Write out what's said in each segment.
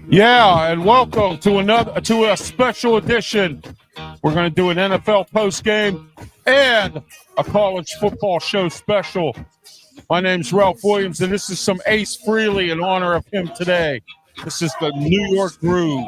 Yeah, and welcome to a special edition. We're going to do an NFL postgame and a college football show special. My name's Ralph Williams, and this is some Ace Frehley in honor of him today. This is the New York Groove.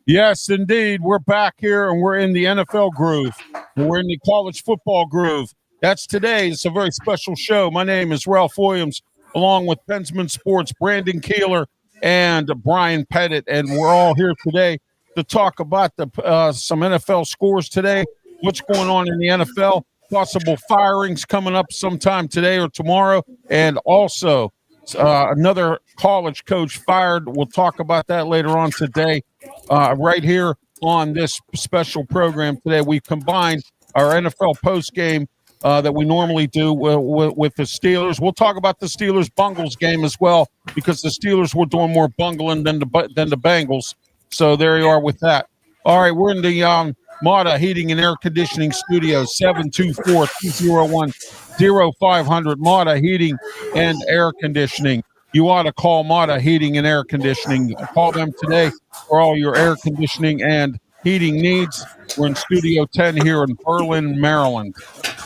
Yes, indeed. We're back here, and we're in the NFL groove. We're in the college football groove. That's today. It's a very special show. My name is Ralph Williams, along with PENSMAN Sports, Brandon Keeler, and BRYAN Pettit, and we're all here today to talk about some NFL scores today, what's going on in the NFL, possible firings coming up sometime today or tomorrow, and also another college coach fired. We'll talk about that later on today. Right here on this special program today, we've combined our NFL postgame that we normally do with the Steelers. We'll talk about the Steelers-Bungles game as well, because the Steelers were doing more bungling than the Bengals. So there you are with that. All right, we're in the Mata Heating and Air Conditioning Studio, 724-201-0500. Mata Heating and Air Conditioning. You ought to call Mata Heating and Air Conditioning. Call them today for all your air conditioning and heating needs. We're in Studio 10 here in Berlin, Maryland.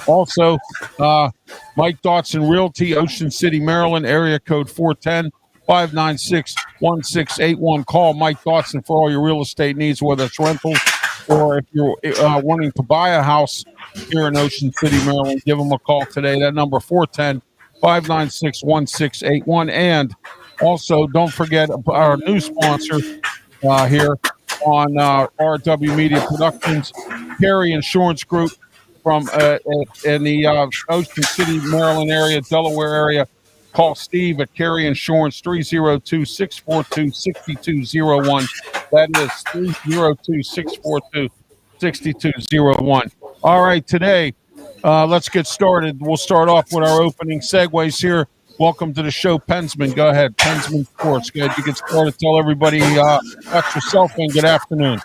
Also, Mike Dotson Realty, Ocean City, Maryland, area code 410-596-1681. Call Mike Dotson for all your real estate needs, whether it's rentals or if you're wanting to buy a house here in Ocean City, Maryland. Give them a call today. That number, 410-596-1681. And also, don't forget our new sponsor here on RW Media Productions, Carey Insurance Group from in the Ocean City, Maryland area, Delaware area. Call Steve at Carey Insurance, 302-642-6201. That is 302-642-6201. All right, today, let's get started. We'll start off with our opening segues here. Welcome to the show, PENSMAN. Go ahead, PENSMAN Sports. Go ahead, you get started. Tell everybody about yourself and good afternoon.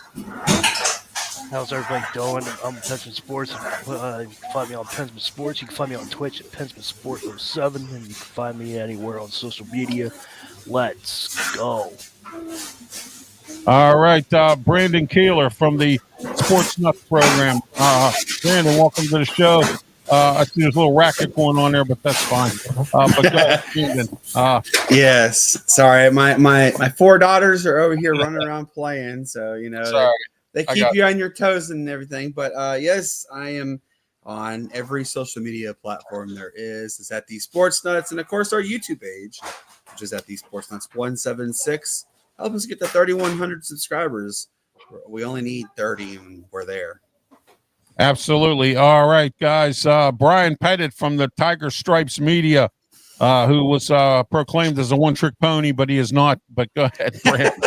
How's everybody doing? I'm PENSMAN Sports. You can find me on PENSMAN Sports. You can find me on Twitch at PENSMAN Sport 07, and you can find me anywhere on social media. Let's go. All right, Brandon Keeler from the Sports Nuts program. Brandon, welcome to the show. I see there's a little racket going on there, but that's fine. But go ahead, Brandon. Yes, sorry, my four daughters are over here running around playing, so they keep you on your toes and everything. But yes, I am on every social media platform there is. It's at the Sports Nuts, and of course our YouTube page, which is at the Sports Nuts 176. Help us get to 3,100 subscribers. We only need 30, and we're there. Absolutely. All right, guys. BRYAN Pettit from the Tiger Stripes Media, who was proclaimed as a one-trick pony, but he is not. But go ahead, Brandon.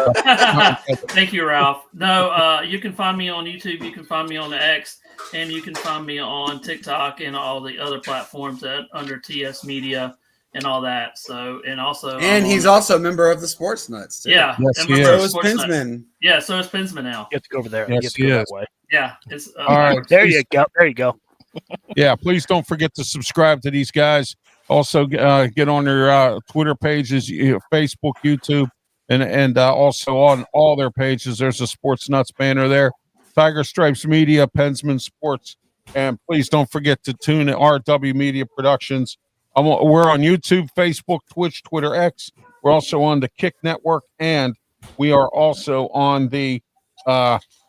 Thank you, Ralph. No, you can find me on YouTube. You can find me on the X, and you can find me on TikTok and all the other platforms under TS Media and all that. So, and he's also a member of the Sports Nuts too. Yeah, yes, so is PENSMAN. Yeah, so is PENSMAN now. You have to go over there. Yes, he is. Yeah, it's all right. There you go. There you go. Yeah, please don't forget to subscribe to these guys. Also, get on their Twitter pages, Facebook, YouTube, and also on all their pages. There's a Sports Nuts banner there. Tiger Stripes Media, PENSMAN Sports, and please don't forget to tune in RW Media Productions. We're on YouTube, Facebook, Twitch, Twitter, X. We're also on the Kick Network, and we are also on the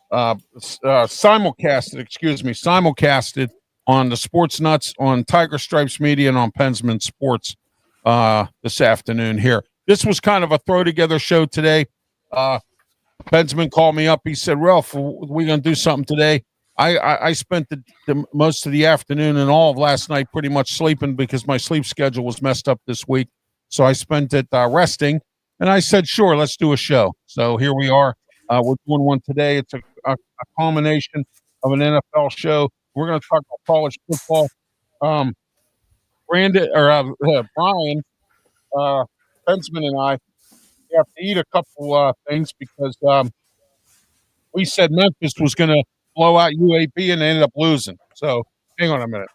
simulcasted on the Sports Nuts, on Tiger Stripes Media, and on PENSMAN Sports this afternoon here. This was kind of a throw-together show today. PENSMAN called me up. He said, Ralph, we're going to do something today. I spent the most of the afternoon and all of last night pretty much sleeping because my sleep schedule was messed up this week. So I spent it resting, And I said, sure, let's do a show. So here we are. We're doing one today. It's a culmination of an NFL show. We're going to talk about college football. Brandon or Brian, PENSMAN and I have to eat a couple things because we said Memphis was going to blow out UAB and they ended up losing. So hang on a minute.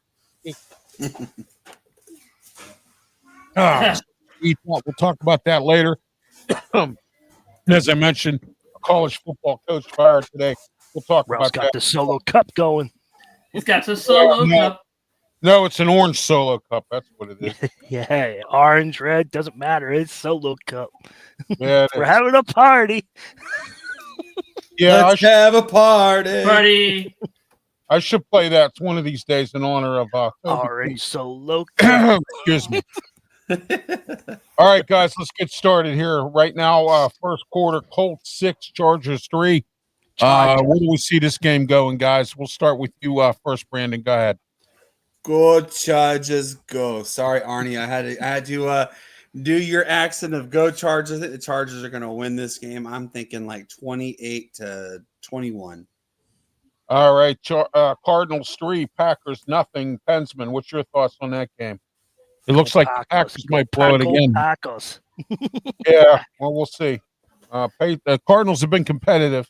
We'll talk about that later. As I mentioned, a college football coach fired today. We'll talk about got that. the solo cup going. He's got the solo cup. No, it's an orange solo cup. That's what it is. Yeah, orange, red, doesn't matter. It's solo cup. Yeah, we're having a party. Yeah, let's have a party. I should play that one of these days in honor of orange solo cup. Excuse me. All right, guys, let's get started here. Right now, first quarter, Colts 6, Chargers 3. Where do we see this game going, guys? We'll start with you first, Brandon. Go ahead. Go Chargers, go. Sorry, Arnie. I had to do your accent of go Chargers. I think the Chargers are going to win this game. I'm thinking like 28-21. All right, Cardinals 3, Packers nothing. PENSMAN, what's your thoughts on that game? It looks like the Packers might blow it again. Packers. Yeah, well, we'll see. The Cardinals have been competitive,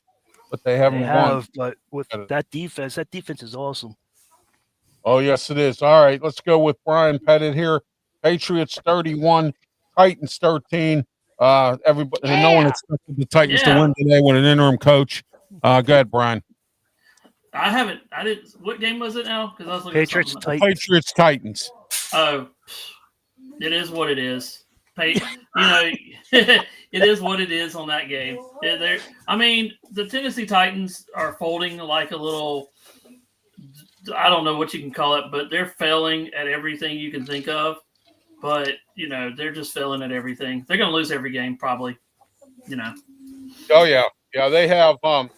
but they haven't won. But with that defense is awesome. Oh, yes, it is. All right, let's go with Brian Pettit here. Patriots 31, Titans 13. Everybody, no one expected the Titans to win today with an interim coach. Go ahead, Brian. I didn't. What game was it now? Because I was looking Patriots at Titans. Patriots Titans. Oh, it is what it is. It is what it is on that game. I mean, the Tennessee Titans are folding like a little. I don't know what you can call it, but they're failing at everything you can think of. But they're just failing at everything. They're going to lose every game, probably. Oh yeah. They have one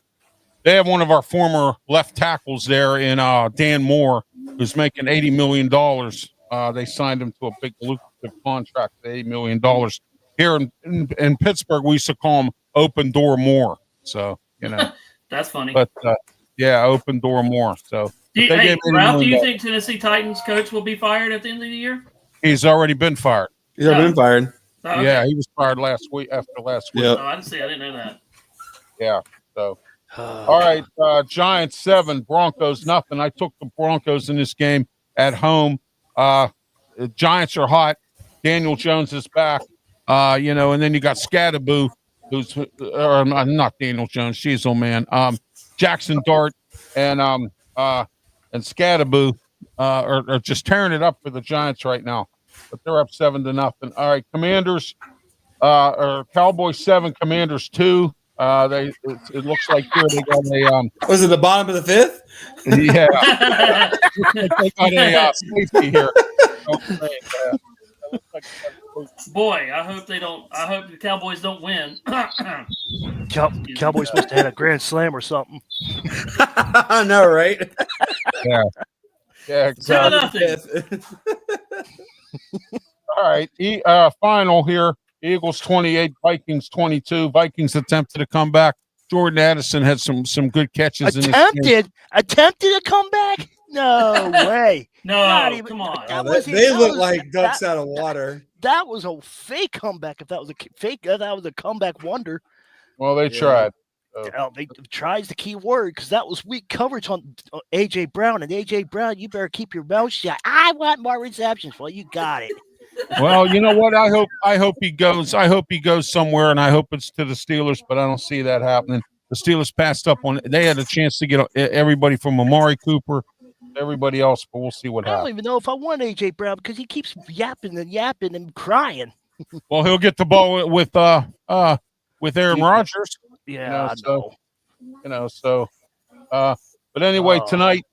of our former left tackles there in Dan Moore, who's making $80 million. They signed him to a big lucrative contract, $80 million. Here in Pittsburgh, we used to call him Open Door Moore. So that's funny. But Open Door Moore. So. Ralph, do you think Tennessee Titans coach will be fired at the end of the year? He's already been fired. He's already been fired. Oh, okay. Yeah, he was fired last week. After last week. Yep. Oh, I didn't know that. Yeah. So, all right. Giants 7, Broncos nothing. I took the Broncos in this game at home. The Giants are hot. Daniel Jones is back. And then you got Scatterboo, who's not Daniel Jones. Jeez, oh man. Jackson Dart and Scatterboo are just tearing it up for the Giants right now, but they're up 7-0. All right, Commanders or Cowboys 7, Commanders 2. It looks like here they got a was it the bottom of the 5th? Yeah, they got a safety here. Boy, I hope they don't. I hope the Cowboys don't win. Cowboys must have had a grand slam or something. I know, right? Yeah, exactly. 7-0. All right, final here. Eagles 28, Vikings 22. Vikings attempted to come back. Jordan Addison had some good catches. Attempted to come back? No way. No, come on. They look like ducks out of water. That was a fake comeback. If that was a fake, that was a comeback wonder. Well, they tried. They tries the key word because that was weak coverage on A.J. Brown. And A.J. Brown, you better keep your mouth shut. I want more receptions. Well, you got it. Well, you know what? I hope he goes. I hope he goes somewhere, and I hope it's to the Steelers. But I don't see that happening. The Steelers passed up on. They had a chance to get everybody from Amari Cooper, everybody else, but we'll see what happens. I don't even know if I want A.J. Brown because he keeps yapping and crying. Well, he'll get the ball with Aaron Rodgers. Yeah, but anyway, tonight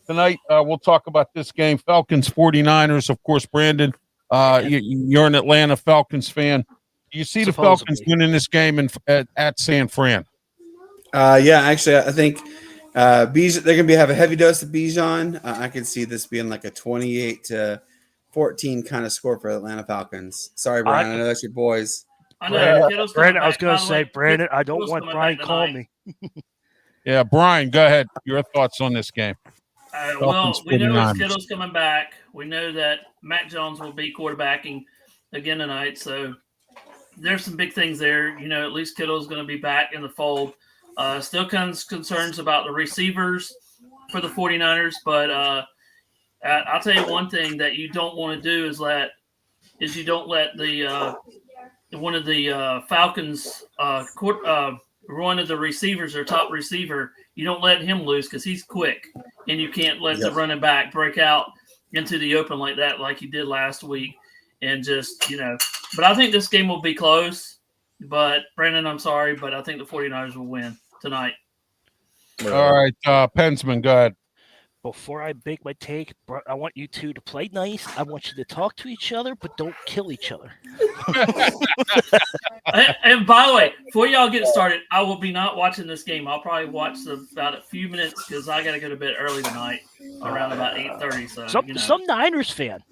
we'll talk about this game. Falcons 49ers, of course. Brandon, you're an Atlanta Falcons fan. Do you see the Falcons winning this game at San Fran? Actually, I think they're going to have a heavy dose of Bijan. I could see this being like a 28-14 kind of score for the Atlanta Falcons. Sorry, Brian, I know that's your boys. I know. Kittle's coming Brandon, I was back. going By to the say, way, Brandon, I don't Kittle's want coming Brian back calling me. Yeah, Brian, go ahead. Your thoughts on this game? Well, we know 49ers. Kittle's coming back. We know that Mac Jones will be quarterbacking again tonight. So there's some big things there. You know, at least Kittle's going to be back in the fold. Still concerns about the receivers for the 49ers, but I'll tell you one thing that you don't want to do is you don't let the one of the Falcons one of the receivers, their top receiver, you don't let him loose because he's quick, and you can't let the running back break out into the open like that, like he did last week, and just But I think this game will be close. But Brandon, I'm sorry, but I think the 49ers will win tonight. All right, Pensman, go ahead. Before I make my take, I want you two to play nice. I want you to talk to each other, but don't kill each other. And by the way, before y'all get started, I will be not watching this game. I'll probably watch about a few minutes because I got to go to bed early tonight, around about 8:30. So some Niners fan.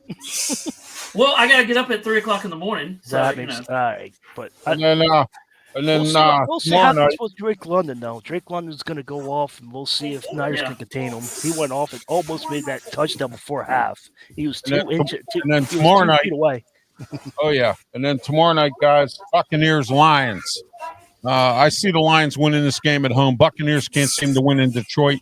Well, I got to get up at 3:00 in the morning. So That makes all right, but we'll see what happens with Drake London, though. Drake London's going to go off, and we'll see if Niners can contain him. He went off and almost made that touchdown before half. He was 2 inches. And then tomorrow night, feet away. Oh yeah, and then tomorrow night, guys, Buccaneers Lions. I see the Lions winning this game at home. Buccaneers can't seem to win in Detroit.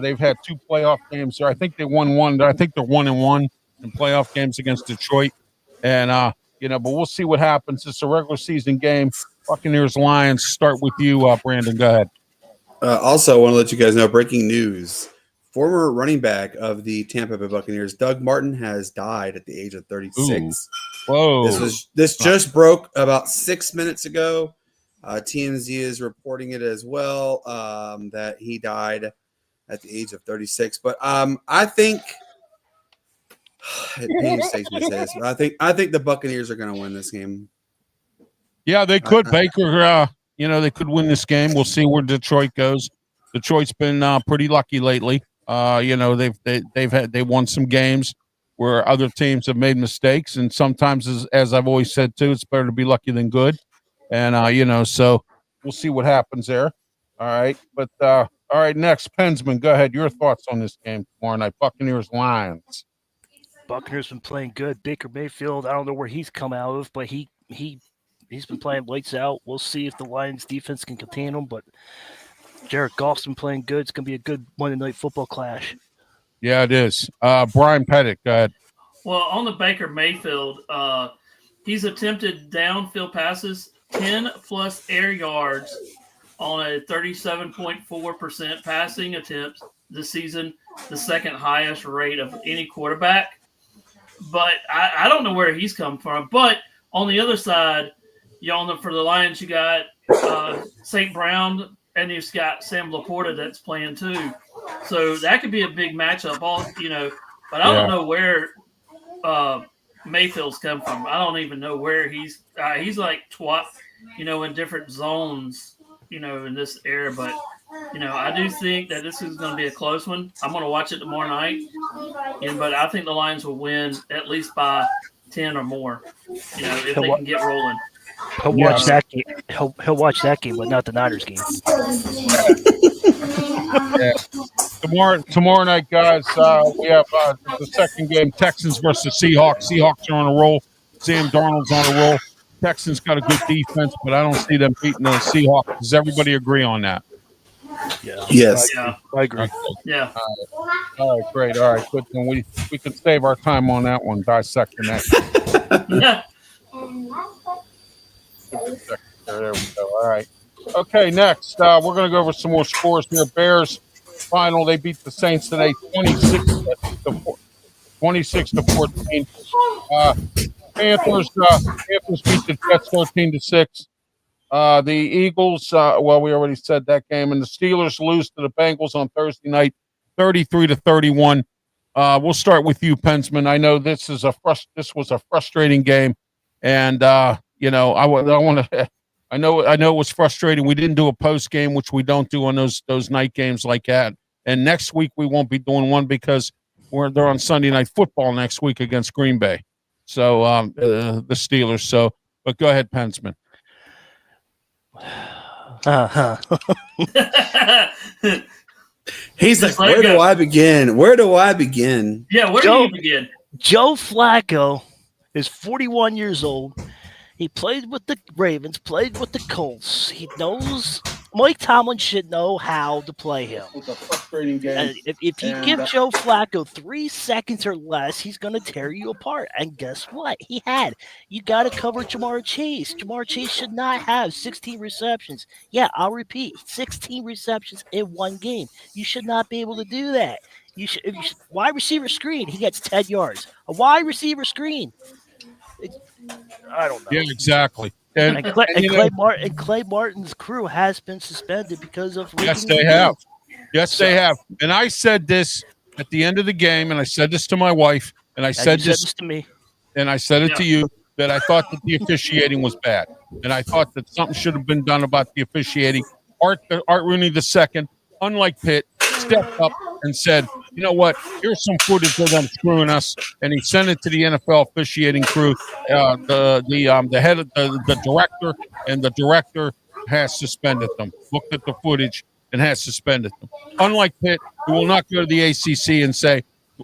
They've had 2 playoff games there. I think they won one. I think they're 1-1 in playoff games against Detroit. And but we'll see what happens. It's a regular season game. Buccaneers Lions. Start with you, Brandon. Go ahead. Also, I want to let you guys know breaking news. Former running back of the Tampa Bay Buccaneers, Doug Martin, has died at the age of 36. Ooh. Whoa! This just broke about 6 minutes ago. TMZ is reporting it as well, that he died at the age of 36. But I think it painstates me to say this, but I think the Buccaneers are going to win this game. Yeah, they could. Baker, they could win this game. We'll see where Detroit goes. Detroit's been pretty lucky lately. They won some games where other teams have made mistakes, and sometimes, as I've always said too, it's better to be lucky than good. And so we'll see what happens there. All right, but all right, next, Pensman, go ahead. Your thoughts on this game tomorrow night, Buccaneers Lions. Buccaneers been playing good. Baker Mayfield, I don't know where he's come out of, but he's been playing lights out. We'll see if the Lions defense can contain him, but Jared Goff's been playing good. It's going to be a good Monday Night Football clash. Yeah, it is. Brian Pettit, go ahead. Well, on the Baker Mayfield, he's attempted downfield passes, 10-plus air yards on a 37.4% passing attempts this season, the second highest rate of any quarterback. But I don't know where he's come from. But on the other side, for the Lions, you got St. Brown, and you've got Sam Laporta that's playing too. So that could be a big matchup. But I don't know where Mayfield's come from. I don't even know where he's like in different zones, in this era. But I do think that this is going to be a close one. I'm going to watch it tomorrow night, but I think the Lions will win at least by 10 or more. If they can get rolling. He'll watch that game. He'll watch that game, but not the Niners game. Yeah. Tomorrow night, guys, we have the second game, Texans versus Seahawks. Seahawks are on a roll. Sam Darnold's on a roll. Texans got a good defense, but I don't see them beating the Seahawks. Does everybody agree on that? Yeah. Yes. I agree. Yeah. All right, great. All right, good. Then we can save our time on that one, dissecting that. Yeah. There we go. All right. Okay, next, we're going to go over some more scores here. Bears final, they beat the Saints today 26 to 14. Panthers beat the Jets 13-6. The Eagles, we already said that game, and the Steelers lose to the Bengals on Thursday night 33-31. We'll start with you, Pensman. I know this was a frustrating game, and I know it was frustrating. We didn't do a post game, which we don't do on those night games like that. And next week we won't be doing one because they're on Sunday Night Football next week against Green Bay. So the Steelers. But go ahead, Pensman. He's like, where do I begin? Where do I begin? Yeah, where do you begin? Joe Flacco is 41 years old. He played with the Ravens, played with the Colts. He knows Mike Tomlin should know how to play him. It's a frustrating game. If you give Joe Flacco 3 seconds or less, he's going to tear you apart. And guess what? You got to cover Jamar Chase. Jamar Chase should not have 16 receptions. Yeah, I'll repeat, 16 receptions in one game. You should not be able to do that. Wide receiver screen, he gets 10 yards. A wide receiver screen. I don't know. Yeah, exactly. And Clay Martin's crew has been suspended because of. Yes, they have. Yes, they have. And I said this at the end of the game, and I said this to my wife, and I said this to me, and I said it to you, that I thought that the officiating was bad, and I thought that something should have been done about the officiating. Art Rooney II, unlike Pitt, stepped up and said, you know what? Here's some footage of them screwing us, and he sent it to the NFL officiating crew. The head of the director, and the director has suspended them. Looked at the footage and has suspended them. Unlike Pitt, who will not go to the ACC and say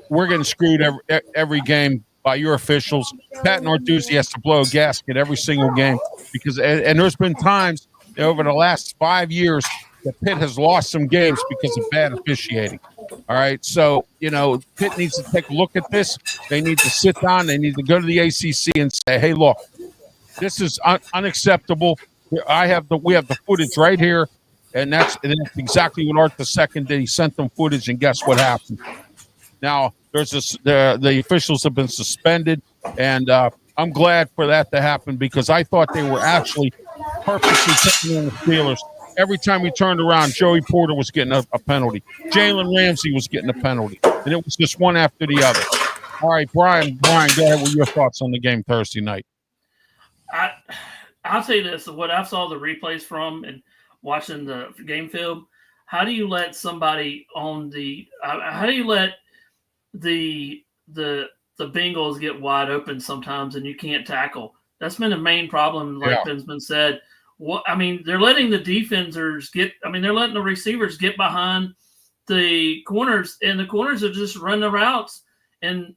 we're getting screwed every game by your officials. Pat Narduzzi has to blow a gasket every single game because, and there's been times over the last 5 years that Pitt has lost some games because of bad officiating. All right. So, Pitt needs to take a look at this. They need to sit down. They need to go to the ACC and say, hey, look, this is unacceptable. We have the footage right here. And that's exactly what Art II did. He sent them footage, and guess what happened? Now, the officials have been suspended, and I'm glad for that to happen because I thought they were actually purposely taking in the Steelers. Every time we turned around, Joey Porter was getting a penalty. Jalen Ramsey was getting a penalty. And it was just one after the other. All right, Brian, go ahead with your thoughts on the game Thursday night. I'll say this. What I saw the replays from and watching the game film, how do you let somebody on how do you let the Bengals get wide open sometimes and you can't tackle? That's been a main problem, like PENSMAN said. They're letting the defenders they're letting the receivers get behind the corners, and the corners are just running the routes, and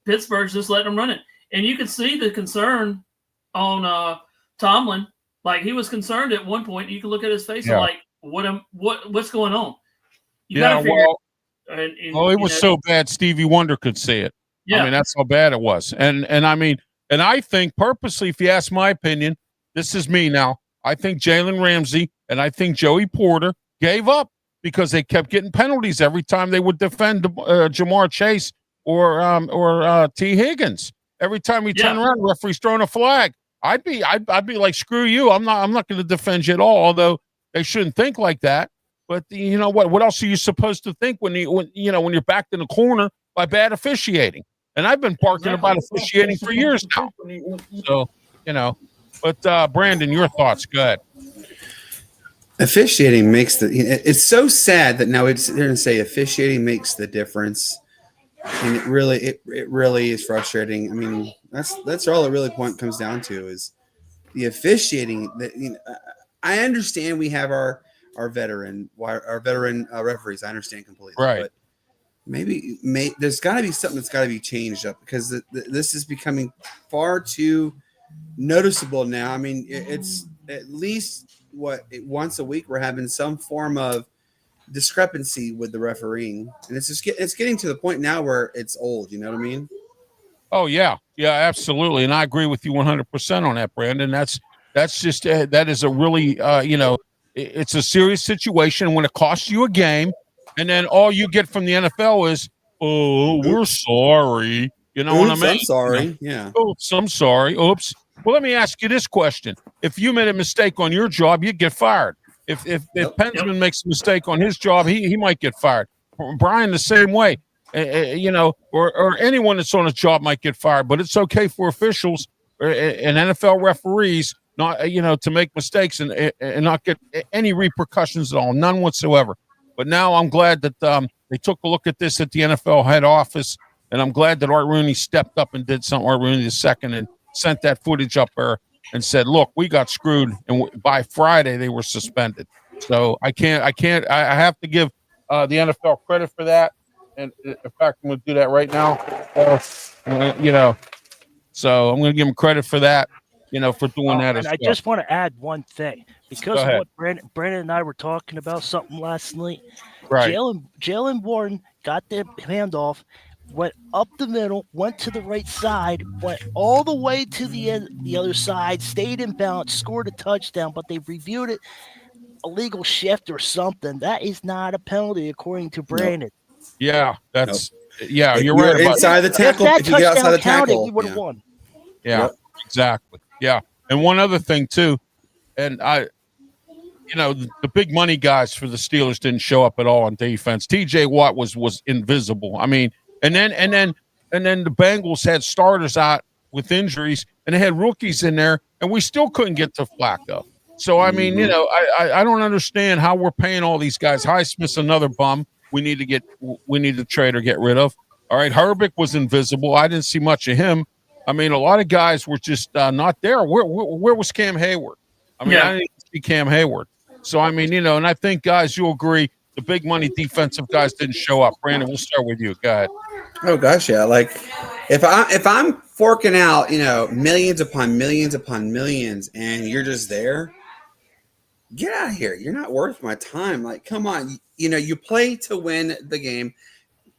Pittsburgh's just letting them run it. And you can see the concern on Tomlin. Like, he was concerned at one point. You can look at his face and like, what's going on? You gotta figure it was so bad Stevie Wonder could see it. Yeah. That's how bad it was. And I think purposely, if you ask my opinion, this is me now, I think Jalen Ramsey and I think Joey Porter gave up because they kept getting penalties every time they would defend Jamar Chase or T. Higgins. Every time we turn around, the referee's throwing a flag. I'd be like, screw you. I'm not going to defend you at all. Although they shouldn't think like that. But you know what? What else are you supposed to think when you're backed in the corner by bad officiating? And I've been barking about officiating for years now. So But Brandon, your thoughts? Go ahead. Officiating makes it's so sad that now they're going to say officiating makes the difference, and it really is frustrating. That's all it really comes down to is the officiating. I understand we have our veteran referees. I understand completely, right? But maybe there's got to be something that's got to be changed up because this is becoming far too noticeable now. It's at least once a week we're having some form of discrepancy with the refereeing, and it's getting to the point now where it's old. You know what I mean? Oh yeah, absolutely, and I agree with you 100% on that, Brandon. That's just that is a really it's a serious situation when it costs you a game, and then all you get from the NFL is, oh, we're sorry. You know what I mean? I'm sorry. Yeah. Oops, I'm sorry. Oops. Well, let me ask you this question. If you made a mistake on your job, you'd get fired. If PENSMAN makes a mistake on his job, he might get fired. Brian, the same way. Or anyone that's on a job might get fired. But it's okay for officials and NFL referees not to make mistakes and not get any repercussions at all, none whatsoever. But now I'm glad that they took a look at this at the NFL head office, and I'm glad that Art Rooney stepped up and did something. Art Rooney II and sent that footage up there and said, "Look, we got screwed," and by Friday they were suspended. So I have to give the NFL credit for that. And in fact, I'm going to do that right now. So I'm going to give them credit for that. For doing that. And I just want to add one thing because of what Brandon and I were talking about something last night. Right. Jalen Warren got the handoff, went up the middle, went to the right side, went all the way to the other side, stayed in bounds, scored a touchdown, but they reviewed it illegal shift or something. That is not a penalty according to Brandon. Yeah, that's you're if right about inside the tackle. If you get outside the tackle, we would have won. Yeah, exactly. Yeah, and one other thing too, and the big money guys for the Steelers didn't show up at all on defense. TJ Watt was invisible. I mean, and then the Bengals had starters out with injuries, and they had rookies in there, and we still couldn't get to Flacco. So I mean, I don't understand how we're paying all these guys. Highsmith's another bum. We need to trade or get rid of. All right, Herbig was invisible. I didn't see much of him. I mean, a lot of guys were just not there. Where was Cam Hayward? I mean, I didn't see Cam Hayward. So I mean, and I think guys, you'll agree, the big money defensive guys didn't show up. Brandon, we'll start with you. Go ahead. Oh gosh, yeah. Like if I'm forking out, millions upon millions upon millions, and you're just there, get out of here. You're not worth my time. Like, come on. You play to win the game.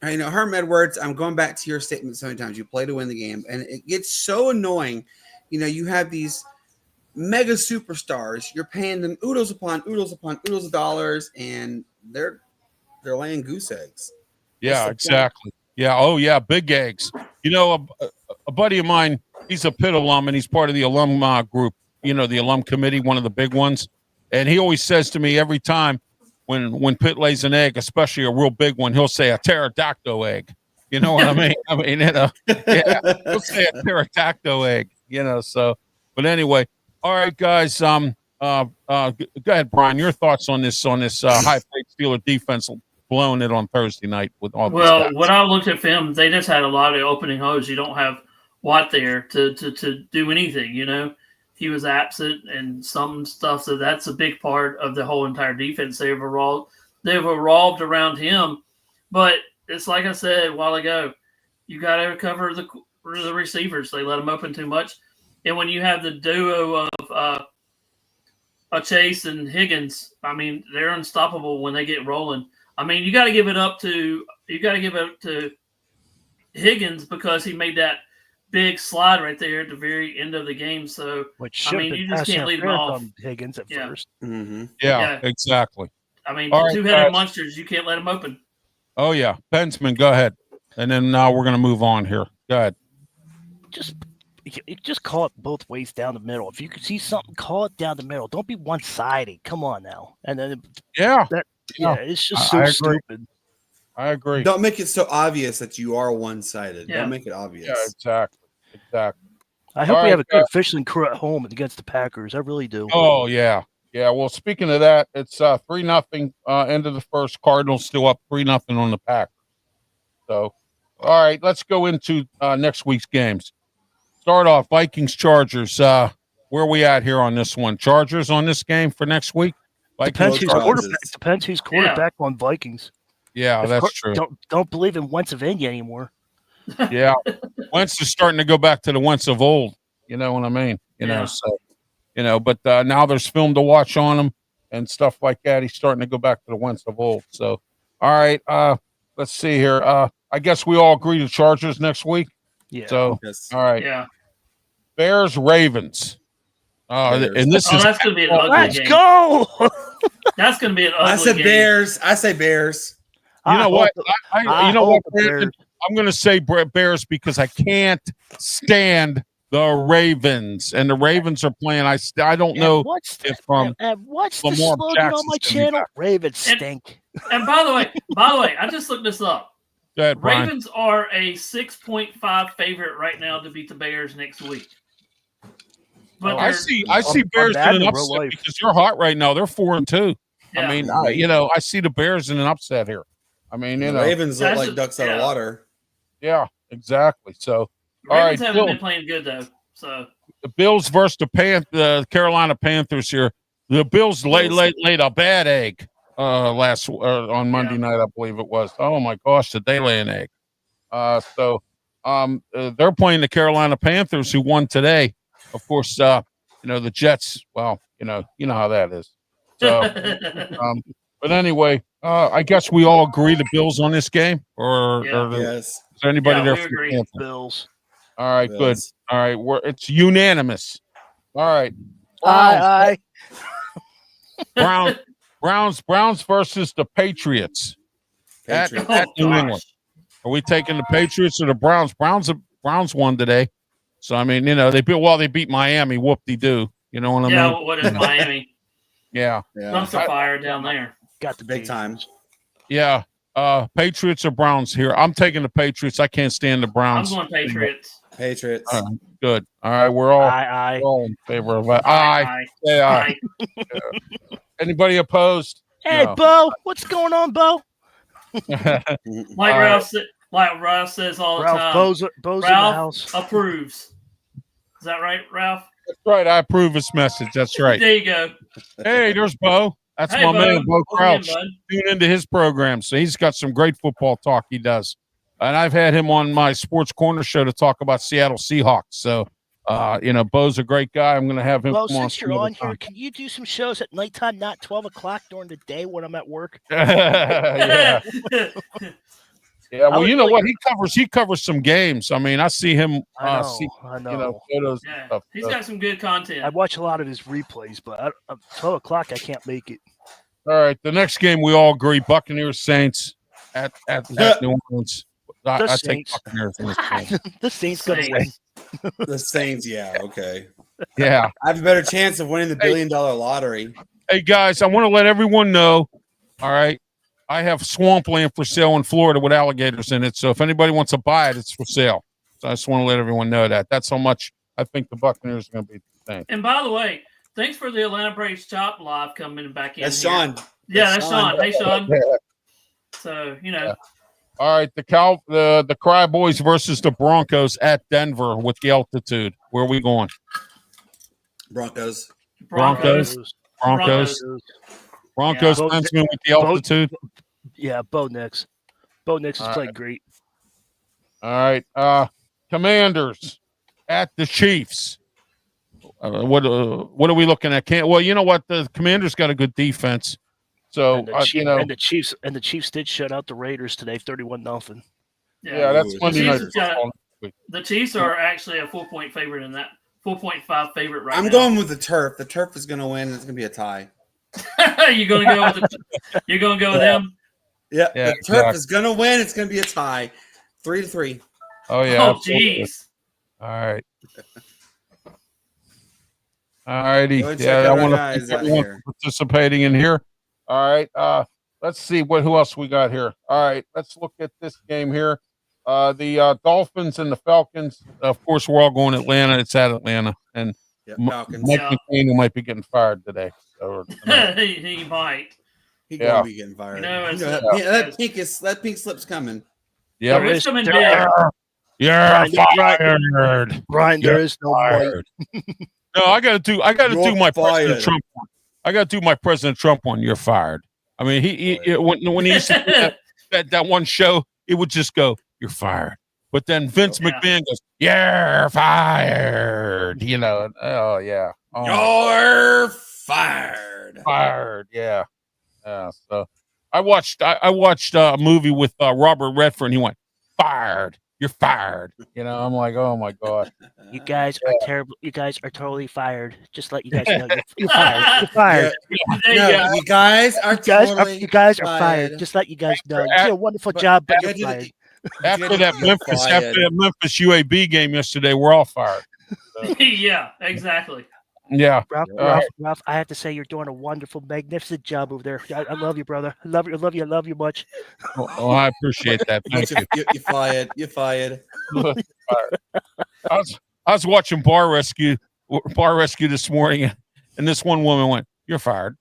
Herm Edwards, I'm going back to your statement so many times. You play to win the game. And it gets so annoying. You have these mega superstars. You're paying them oodles upon oodles upon oodles of dollars, and they're laying goose eggs. Yeah, exactly. Yeah. Oh, yeah. Big eggs. A buddy of mine, he's a Pitt alum, and he's part of the alum group, the alum committee, one of the big ones. And he always says to me every time when Pitt lays an egg, especially a real big one, he'll say a pterodactyl egg. You know what I mean? He'll say a pterodactyl egg, so. But anyway, all right, guys. Go ahead, Brian. Your thoughts on this high-paid Steeler defense blowing it on Thursday night with all. Well, when I looked at film, they just had a lot of opening holes. You don't have Watt there to do anything. He was absent and some stuff, so that's a big part of the whole entire defense. They've evolved around him, but it's like I said a while ago, you got to cover the receivers. They let them open too much, and when you have the duo of Chase and Higgins, I mean, they're unstoppable when they get rolling. I mean, you got to give it up to Higgins because he made that big slide right there at the very end of the game. So, you just can't leave him off. Higgins at first. Mm-hmm. Yeah, exactly. I mean, the two-headed monsters, you can't let them open. Oh, yeah. PENSMAN, go ahead. And then now we're going to move on here. Go ahead. Just call it both ways down the middle. If you can see something, call it down the middle. Don't be one-sided. Come on now. And then it's just so stupid. I agree. Don't make it so obvious that you are one-sided. Don't make it obvious. Yeah, exactly. I hope we have a good officialing crew at home against the Packers. I really do. Oh, yeah. Yeah, well, speaking of that, it's 3-0 end of the first. Cardinals still up 3-0 on the Packers. So, all right, let's go into next week's games. Start off, Vikings-Chargers. Where are we at here on this one? Chargers on this game for next week? Depends who's quarterback on Vikings. Yeah, that's true. Don't believe in Wentzvania anymore. Yeah, Wentz is starting to go back to the Wentz of old. You know what I mean? But now there's film to watch on him and stuff like that. He's starting to go back to the Wentz of old. So, all right, let's see here. I guess we all agree to Chargers next week. Yeah. So, all right. Yeah. Bears, Ravens. And this is that's going to be an ugly Let's game. go. That's going to be an ugly game. I say Bears. You know what? Bears. I'm going to say Bears because I can't stand the Ravens, and the Ravens are playing. I don't know what's the Lamar slogan Jackson's on my gonna be channel? back. Ravens stink. And by the way, I just looked this up. Go ahead, Brian. Ravens are a 6.5 favorite right now to beat the Bears next week. But I see Bears in an upset because they're hot right now. They're 4-2. Yeah. I mean, I see the Bears in an upset here. I mean, the Ravens look like ducks out of water. Yeah, exactly. So, Ravens haven't been playing good though. So the Bills versus the Carolina Panthers here. The Bills laid a bad egg on Monday night, I believe it was. Oh my gosh, did they lay an egg? They're playing the Carolina Panthers, who won today. Of course, the Jets. Well, you know how that is. So, but anyway, I guess we all agree the Bills on this game, yes. Is there anybody there for agree. the Panthers? Bills. All right, Bills. good. All right, it's unanimous. All right, Aye. Browns versus the Patriots. At New England. Are we taking the Patriots or the Browns? Browns won today, so I mean, they beat Miami. Whoop-de-doo. You know what I mean? Yeah, what is Miami? Yeah. Dumpster fire down there. Got the big time. Yeah. Patriots or Browns here? I'm taking the Patriots. I can't stand the Browns. I'm going Patriots. Patriots. Good. All right, we're all in favor of that. Aye. Anybody opposed? Hey, No. Bo. What's going on, Bo? Like Ralph says all the time. Bo's in the Ralph house. approves. Is that right, Ralph? That's right. I approve his message. That's right. There you go. Hey, there's Bo. That's my man, Bo Crouch. Tune into his program. So he's got some great football talk he does. And I've had him on my Sports Corner show to talk about Seattle Seahawks. So, Bo's a great guy. I'm going to have him come on. Since you're on here, can you do some shows at nighttime, not 12 o'clock during the day when I'm at work? Yeah. Yeah, well, you know what? He covers some games. I mean, I see him. I know. Photos. Yeah. Stuff. He's got some good content. I watch a lot of his replays, but at 12 o'clock, I can't make it. All right, the next game we all agree: Buccaneers Saints at New Orleans. I take Buccaneers in this game. The Saints gonna win. The Saints, yeah, okay. Yeah, I have a better chance of winning the $1 billion lottery. Hey guys, I want to let everyone know. All right. I have swampland for sale in Florida with alligators in it. So if anybody wants to buy it, it's for sale. So I just want to let everyone know that. That's how much I think the Buccaneers are going to be the same. And by the way, thanks for the Atlanta Braves Chop Live coming back in. That's Sean. Yeah, that's Sean. Hey, Sean. Yeah. So, All right, the Cry Boys versus the Broncos at Denver with the altitude. Where are we going? Broncos. PENSMAN with the altitude. Bo Nix. Bo Nix is playing great. All right. Commanders at the Chiefs. What are we looking at? Well, you know what? The Commanders got a good defense. So and the Chiefs did shut out the Raiders today, 31-0. Yeah, that's Monday night. The Chiefs are actually a 4-point favorite in that 4.5 favorite right now. I'm going with the Turf. The Turf is going to win. It's going to be a tie. You're going to go with them? Yeah, the Turf is going to win. It's going to be a tie. 3-3. Oh yeah. Oh jeez. All right. All righty. Yeah, I want to thank everyone participating in here. All right. Let's see who else we got here. All right. Let's look at this game here. The Dolphins and the Falcons. Of course, we're all going to Atlanta. It's at Atlanta, and Mike McCain, who might be getting fired today. He might. He gonna be getting fired. That pink slip's coming. Yeah, it's coming big. You're fired, Brian. There is no fired. No, I got to do my President Trump one. I got to do my President Trump one. You're fired. I mean, when he used to do that one show, it would just go, "You're fired." But then Vince McMahon goes, "You're fired." Oh yeah. You're fired. Fired. Yeah. Yeah. So I watched a movie with Robert Redford. And he went, "Fired. You're fired." I'm like, oh my god. You guys are terrible. You guys are totally fired. Just let you guys know you're fired. You're fired. You guys are fired. Just let you guys know. You did a wonderful job, but you're fired. After that Memphis UAB game yesterday, we're all fired. So. Yeah, exactly. Yeah, Ralph, I have to say you're doing a wonderful, magnificent job over there. I love you, brother. I love you much. Oh, I appreciate that. Thank you. You're fired. I was watching Bar Rescue this morning, and this one woman went, You're fired.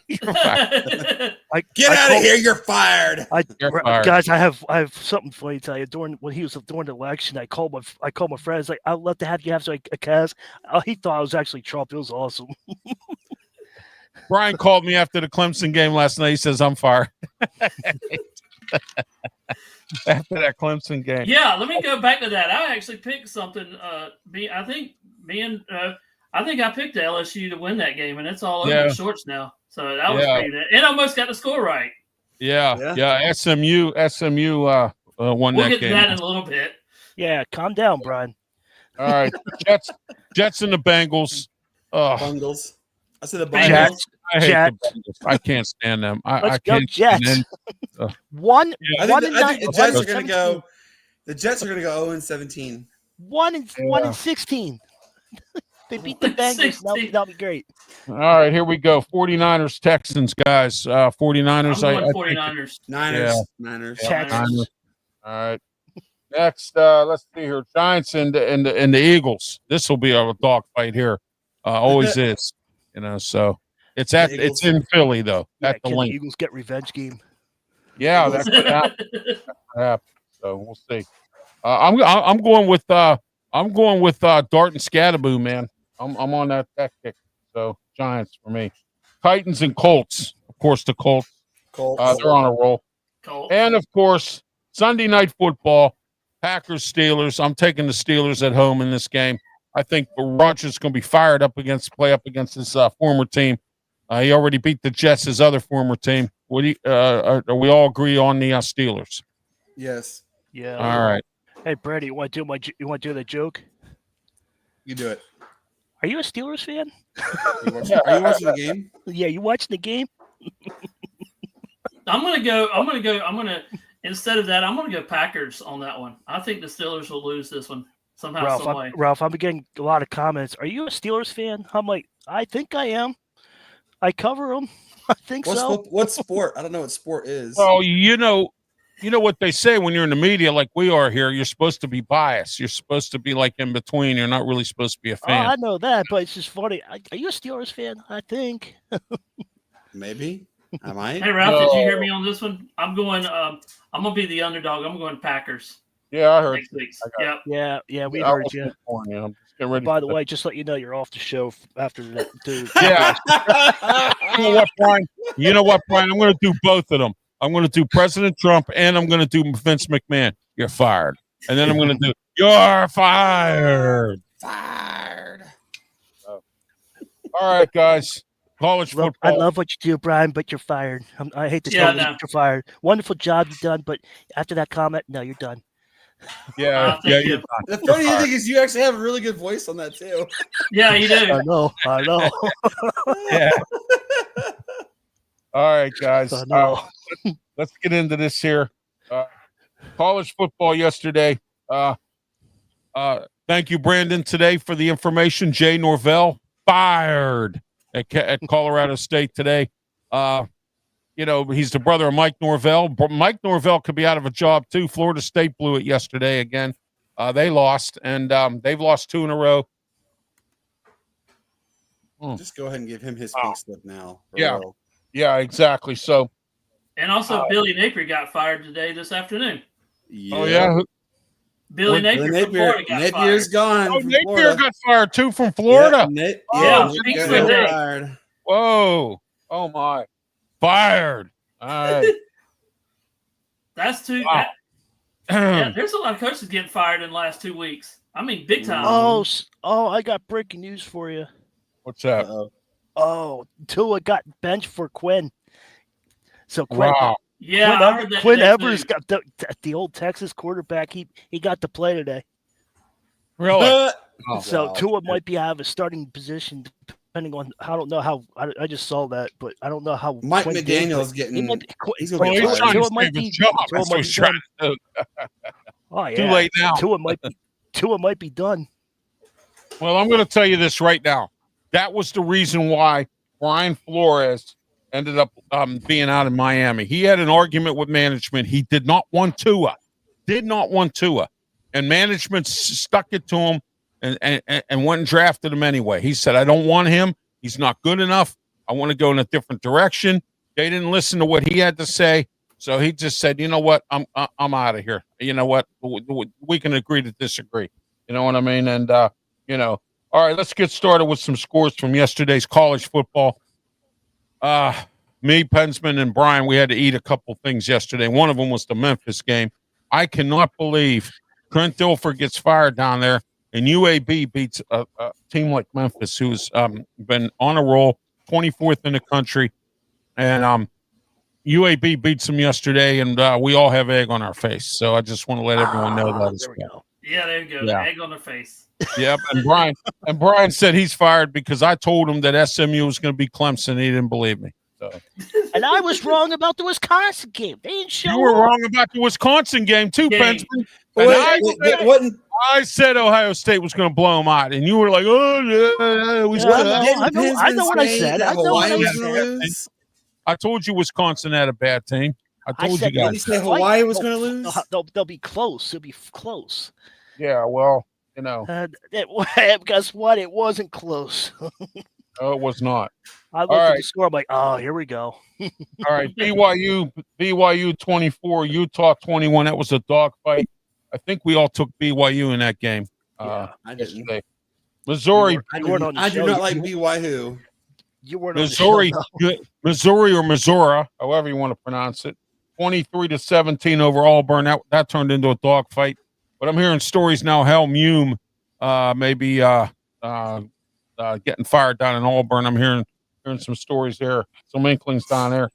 You're fired. Get out of here! You're fired. You're fired. Guys, I have something funny to tell you. During the election, I called my friends. Like, I'd love to have you have a cast. He thought I was actually Trump. It was awesome. Brian called me after the Clemson game last night. He says, I'm fired. After that Clemson game. Yeah, let me go back to that. I actually picked something. I think I picked LSU to win that game, and it's all over the shorts now. So that was pretty good. And almost got the score right. Yeah. SMU won that game. We'll get to that in a little bit. Yeah, calm down, Brian. All right. Jets and the Bengals. Bungles. I said the Bengals. I hate the Bengals. I can't stand them. I can't Jets. stand them. I think the Jets are going to go. The Jets are going to go 0-17. 1-16. They beat the Bengals. That'll be great. All right, here we go. 49ers, Texans, guys. 49ers. I'm going 49ers. Niners. Texans. All right. Next, let's see here. Giants and the Eagles. This will be a dogfight here. Always is. So it's in Philly though. At the link. The Eagles get revenge game. Yeah, that's what happened. So we'll see. I'm going with Dart and Scattaboo, man. I'm on that kick. So Giants for me. Titans and Colts. Of course, the Colts. They're on a roll. Colts. And of course, Sunday night football. Packers Steelers. I'm taking the Steelers at home in this game. I think Rodgers is going to be fired up play up against his former team. He already beat the Jets, his other former team. We all agree on the Steelers? Yes. Yeah. All right. Hey, Brady, you want to do the joke? You do it. Are you a Steelers fan? Are you watching the game? Yeah, you watching the game? Instead of that, I'm gonna go Packers on that one. I think the Steelers will lose this one somehow, some way. Ralph, I'm getting a lot of comments. Are you a Steelers fan? I'm like, I think I am. I cover them. I think so. What sport? I don't know what sport is. Well, you know what they say when you're in the media, like we are here. You're supposed to be biased. You're supposed to be like in between. You're not really supposed to be a fan. Oh, I know that, but it's just funny. Are you a Steelers fan? I think. Maybe. I might. Hey, Ralph, did you hear me on this one? I'm going. I'm gonna be the underdog. I'm going Packers. Yeah, I heard. Next week. Yep. Yeah, we heard you. I'm just getting ready. By the way, just let you know, you're off the show after that, dude. Yeah. You know what, Brian? I'm going to do both of them. I'm going to do President Trump and I'm going to do Vince McMahon. You're fired. And then I'm going to do you're fired. Fired. All right, guys. College football. I love what you do, Brian, but you're fired. I hate to tell you that you're fired. Wonderful job you've done, but after that comment, no, you're done. Yeah, you're done. The funny thing is you actually have a really good voice on that, too. Yeah, you do. I know. Yeah. All right, guys. Let's get into this here. College football yesterday. Thank you, Brandon, today for the information. Jay Norvell fired at Colorado State today. He's the brother of Mike Norvell. Mike Norvell could be out of a job, too. Florida State blew it yesterday again. They lost, and they've lost 2 in a row. Just go ahead and give him his pink slip now. Yeah, exactly. So, and also Billy Napier got fired this afternoon. Yeah. Oh, yeah? Billy Napier from Florida got Napier's fired. gone. Oh, Napier got fired, too, from Florida. Napier fired. Whoa. Oh, my. Fired. All right. That's two. Wow. There's a lot of coaches getting fired in the last 2 weeks. I mean, big time. Oh, I got breaking news for you. What's that? Oh, Tua got benched for Quinn. So Quinn, yeah, Quinn Evers got the old Texas quarterback. He got to play today. Really? So Tua might be out of a starting position, depending on. I don't know how. I just saw that, but I don't know how. Mike Quinn McDaniel's did, getting. He's trying to save his job. That's what he's trying to do. Oh yeah. Too late now. Tua might be done. Well, I'm going to tell you this right now. That was the reason why Brian Flores ended up being out in Miami. He had an argument with management. He did not want Tua. And management stuck it to him and went and drafted him anyway. He said, I don't want him. He's not good enough. I want to go in a different direction. They didn't listen to what he had to say. So he just said, you know what? I'm out of here. You know what? We can agree to disagree. You know what I mean? And, you know, all right, let's get started with some scores from yesterday's college football. Me, PENSMAN, and Bryan, we had to eat a couple things yesterday. One of them was the Memphis game. I cannot believe Trent Dilfer gets fired down there, and UAB beats a team like Memphis, who's been on a roll, 24th in the country. And UAB beats them yesterday, and we all have egg on our face. So I just want to let everyone know that as well. Yeah, there you go. Yeah. Egg on their face. Yep. And Bryan said he's fired because I told him that SMU was going to be Clemson. He didn't believe me. So. And I was wrong about the Wisconsin game. They didn't show up. You were wrong about the Wisconsin game too, PENSMAN. I said Ohio State was going to blow them out, and you were like, "Oh yeah." I know what I said. I told you Wisconsin had a bad team. I told you guys. Did you say Hawaii was going to lose? They'll be close. It'll be close. Yeah, well, you know. Guess what? It wasn't close. No, it was not. I looked at the score. I'm like, oh, here we go. All right, BYU 24, Utah 21. That was a dogfight. I think we all took BYU in that game. I didn't. Missouri. I do not like BYU. You weren't Missouri, on the show, Missouri or Missouri, however you want to pronounce it. 23-17 over Auburn. That turned into a dogfight. But I'm hearing stories now. Hal Mume maybe getting fired down in Auburn. I'm hearing some stories there, some inklings down there.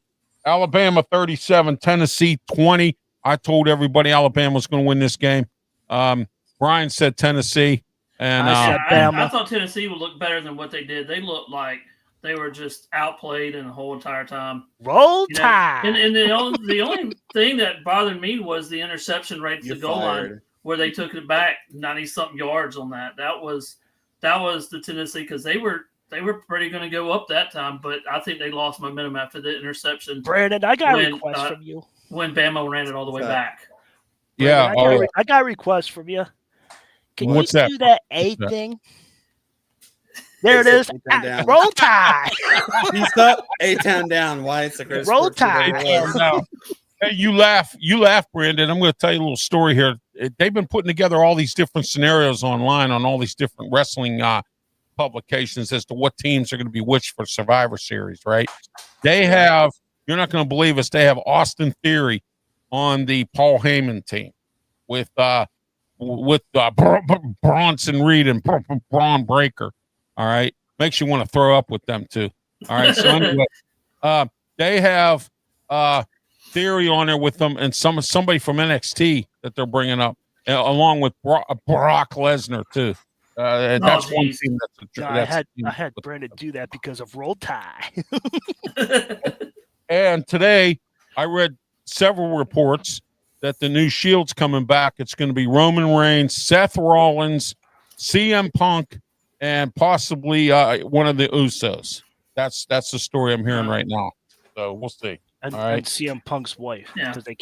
Alabama 37, Tennessee 20. I told everybody Alabama was going to win this game. Bryan said Tennessee, and I thought Tennessee would look better than what they did. They looked like they were just outplayed in the whole entire time. Roll Tide. And the only thing that bothered me was the interception right at the goal line where they took it back 90-something yards on that. That was the Tennessee because they were pretty going to go up that time, but I think they lost momentum after the interception. Brandon, I got a request from you. When Bama ran it all the way back. Yeah. Brandon, I got a request from you. Can you do that A thing? There it is. Roll Tide. Peace up. A-Town down. Why it's a Roll Tide. Hey, you laugh, Brandon. I'm going to tell you a little story here. They've been putting together all these different scenarios online on all these different wrestling publications as to what teams are going to be which for Survivor Series, right? They have, you're not going to believe us, they have Austin Theory on the Paul Heyman team with Bronson Reed and Braun Breaker. All right. Makes you want to throw up with them too. All right. So anyway, they have Theory on there with them and somebody from NXT that they're bringing up along with Brock Lesnar too. That's one team I had Brandon do that because of Roll Tide. And today I read several reports that the new Shield's coming back. It's going to be Roman Reigns, Seth Rollins, CM Punk, and possibly one of the Usos. That's the story I'm hearing right now. So we'll see. And, all right. And CM Punk's wife, because they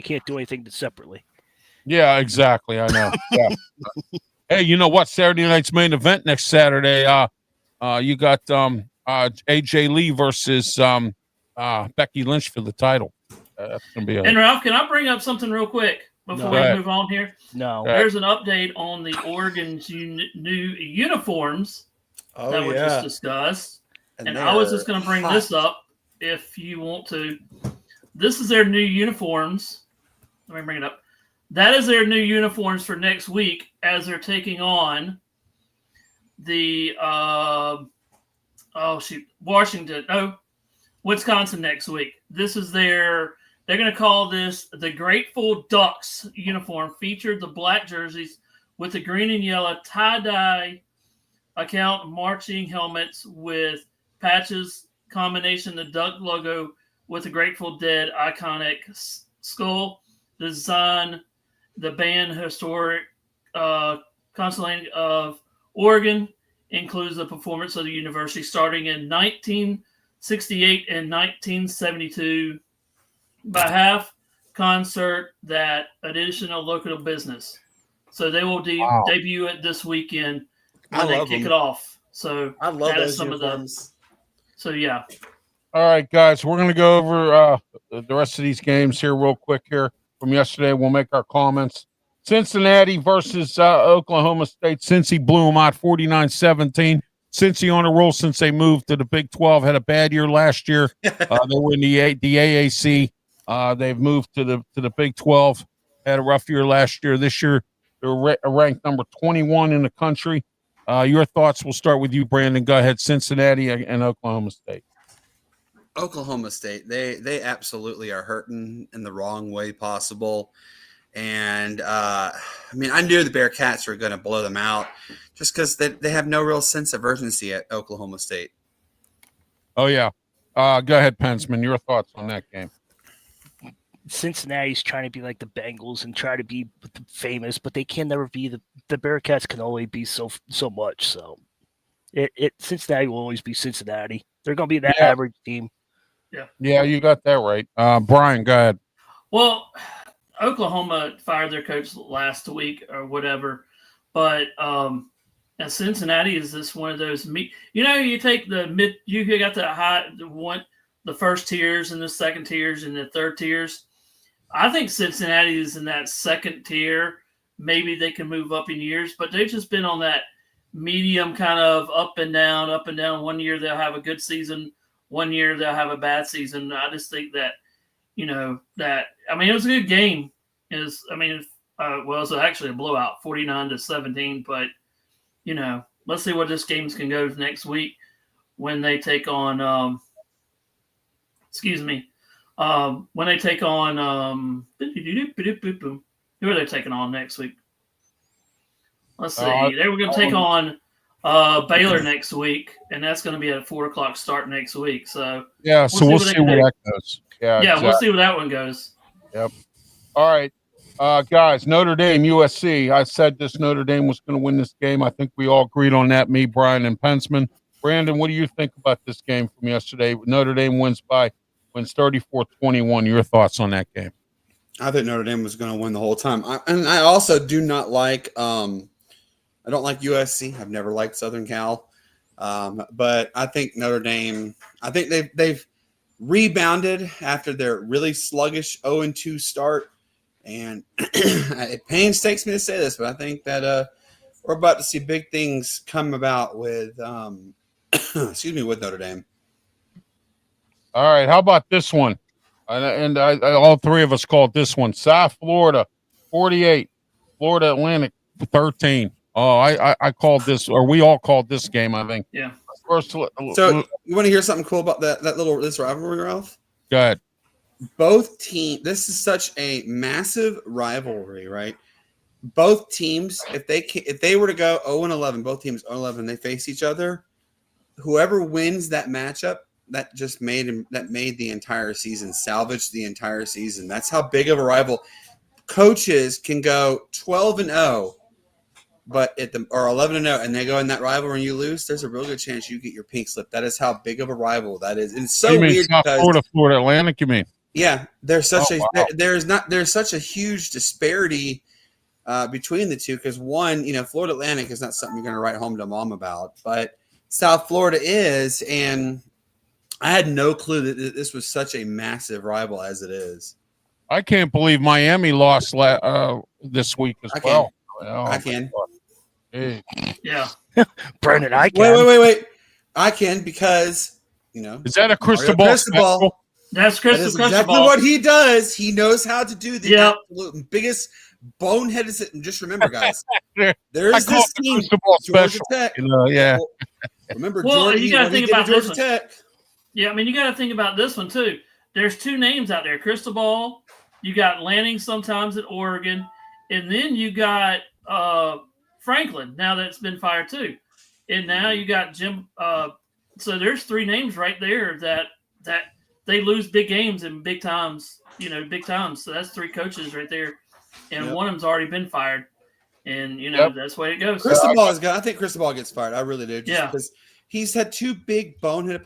can't do anything separately. Yeah, exactly. I know. Yeah. Hey, you know what? Saturday night's main event next Saturday. You got AJ Lee versus Becky Lynch for the title. That's gonna be. And Ralph, can I bring up something real quick before we move on here? No. There's an update on the Oregon's new uniforms that were just discussed, and I was just going to bring this up if you want to. This is their new uniforms. Let me bring it up. That is their new uniforms for next week as they're taking on the Wisconsin next week. This is they're going to call this the Grateful Ducks uniform. Featured the black jerseys with the green and yellow tie-dye account marching helmets with patches, combination the duck logo with the Grateful Dead iconic skull, design the band historic consulate of Oregon, includes the performance of the university starting in 1968 and 1972 by half concert that additional local business. So they will debut it this weekend when they kick it off. So I love those uniforms. So yeah. All right, guys, we're going to go over the rest of these games here real quick here from yesterday. We'll make our comments. Cincinnati versus Oklahoma State. Cincy blew them out 49-17. Cincy on a roll since they moved to the Big 12. Had a bad year last year. They were in the AAC. They've moved to the Big 12. Had a rough year last year. This year, they're ranked number 21 in the country. Your thoughts? We'll start with you, Brandon. Go ahead. Cincinnati and Oklahoma State. Oklahoma State, they absolutely are hurting in the wrong way possible. And I mean, I knew the Bearcats were going to blow them out just because they have no real sense of urgency at Oklahoma State. Oh, yeah. Go ahead, PENSMAN. Your thoughts on that game? Cincinnati's trying to be like the Bengals and try to be famous, but they can never be. The Bearcats can only be so much. So Cincinnati will always be Cincinnati. They're going to be that average team. Yeah, you got that right. Brian, go ahead. Well, Oklahoma fired their coach last week or whatever, but and Cincinnati is this one of those. You take the mid. You got the first tiers and the second tiers and the third tiers. I think Cincinnati is in that second tier. Maybe they can move up in years, but they've just been on that medium kind of up and down, up and down. One year they'll have a good season. One year they'll have a bad season. I just think that, it was a good game. It was actually a blowout, 49-17. But, let's see what this game's can go next week when they take on, when they take on, who are they taking on next week? Let's see. They were going to take on Baylor next week, and that's going to be at a 4:00 start next week. So we'll see where that goes. Yeah, exactly. We'll see where that one goes. Yep. All right, guys. Notre Dame, USC. I said this Notre Dame was going to win this game. I think we all agreed on that. Me, Brian, and PENSMAN. Brandon, what do you think about this game from yesterday? Notre Dame wins 34-21. Your thoughts on that game? I think Notre Dame was going to win the whole time. I also do not like. I don't like USC. I've never liked Southern Cal, but I think Notre Dame. I think they've rebounded after their really sluggish 0-2 start, and it painstaking me to say this, but I think that we're about to see big things come about with with Notre Dame. All right, how about this one? And all three of us called this one. South Florida, 48. Florida Atlantic, 13. Oh, I called this, or we all called this game, I think. Yeah. So you want to hear something cool about this rivalry, Ralph? Go ahead. Both teams. This is such a massive rivalry, right? Both teams, if they were to go 0-11, both teams 0-11, they face each other. Whoever wins that matchup, that made the entire season, salvaged the entire season. That's how big of a rival. Coaches can go 12-0. But or 11-0, and they go in that rivalry and you lose, there's a real good chance you get your pink slip. That is how big of a rival that is. And it's so weird because Florida Atlantic, you mean? Yeah, there's such a huge disparity between the two because one, Florida Atlantic is not something you're going to write home to mom about, but South Florida is, and I had no clue that this was such a massive rival as it is. I can't believe Miami lost this week as well. I can. Hey. Yeah. Brandon, I can. Wait. I can because, Is that a crystal ball? That's crystal exactly ball. what he does. He knows how to do the absolute biggest boneheaded. Just remember, guys, there is this team, Georgia Tech. Remember, you got to think about Georgia this Tech. Yeah, you got to think about this one, too. There's two names out there, Crystal Ball. You got Lanning sometimes at Oregon. And then you got Franklin, now that's been fired too. And now you got Jim. So there's three names right there that they lose big games and big times, big times. So that's three coaches right there. And one of them's already been fired. And, that's the way it goes. Crystal Ball is good. I think Crystal Ball gets fired. I really do. Because he's had two big bonehead.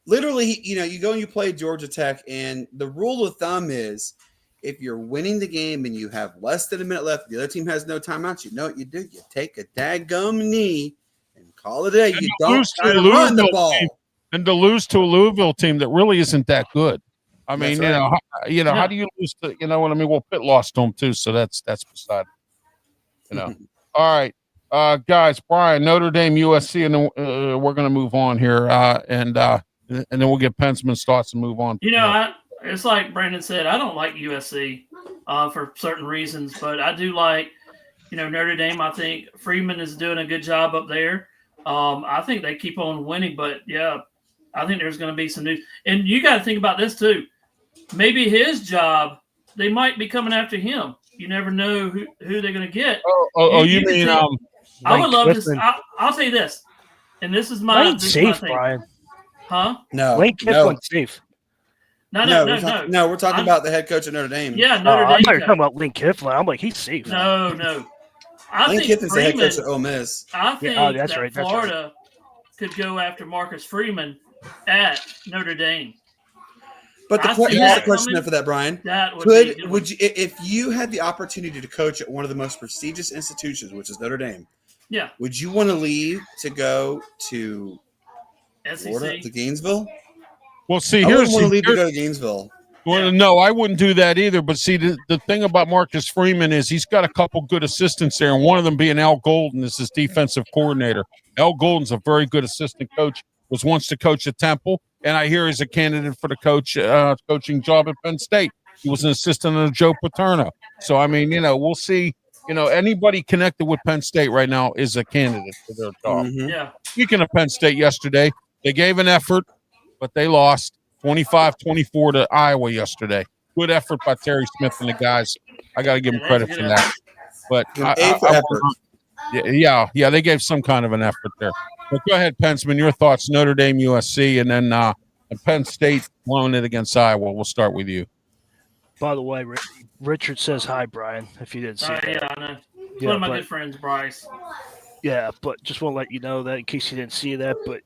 Literally, you go and you play Georgia Tech, and the rule of thumb is if you're winning the game and you have less than a minute left, the other team has no timeouts, you know what you do? You take a daggum knee and call it a day. You don't try to run the ball. and to lose to a Louisville team that really isn't that good. I mean, That's right. how do you lose to, you know what I mean? Well, Pitt lost to them too, so that's beside, All right, guys, Brian, Notre Dame, USC, and then we're going to move on here, and then we'll get PENSMAN's thoughts and move on. It's like Brandon said, I don't like USC for certain reasons, but I do like, Notre Dame. I think Freeman is doing a good job up there. I think they keep on winning, but yeah, I think there's going to be some news. And you got to think about this too. Maybe his job, they might be coming after him. You never know who they're going to get. You mean I would love to. I'll say this, and this is my safe, Brian. Huh? No, Lane Kiflin's safe. No. We're talking about the head coach of Notre Dame. Yeah, Notre Dame. I thought you were talking about Lane Kifflin. I'm like, he's safe. No. Lane Kiflin's the head coach of Ole Miss. I think Florida could go after Marcus Freeman at Notre Dame. But here's the question for that, Brian. Would you, if you had the opportunity to coach at one of the most prestigious institutions, which is Notre Dame, would you want to leave to go to Florida, to Gainesville? Well, see, I wouldn't want to leave to go to Gainesville. Well, no, I wouldn't do that either. But see, the thing about Marcus Freeman is he's got a couple good assistants there, and one of them being Al Golden is his defensive coordinator. Al Golden's a very good assistant coach. Was once the coach at Temple, and I hear he's a candidate for the coaching job at Penn State. He was an assistant under Joe Paterno. So, I mean, we'll see. Anybody connected with Penn State right now is a candidate for their job. Mm-hmm. Yeah. Speaking of Penn State yesterday, they gave an effort, but they lost 25-24 to Iowa yesterday. Good effort by Terry Smith and the guys. I got to give them credit for that. But they gave some kind of an effort there. But go ahead, PENSMAN, your thoughts, Notre Dame, USC, and then Penn State blowing it against Iowa. We'll start with you. By the way, Richard says hi, Brian, if you didn't see that. Yeah, I know. One of my good friends, Bryce. Yeah, but just want to let you know that in case you didn't see that. But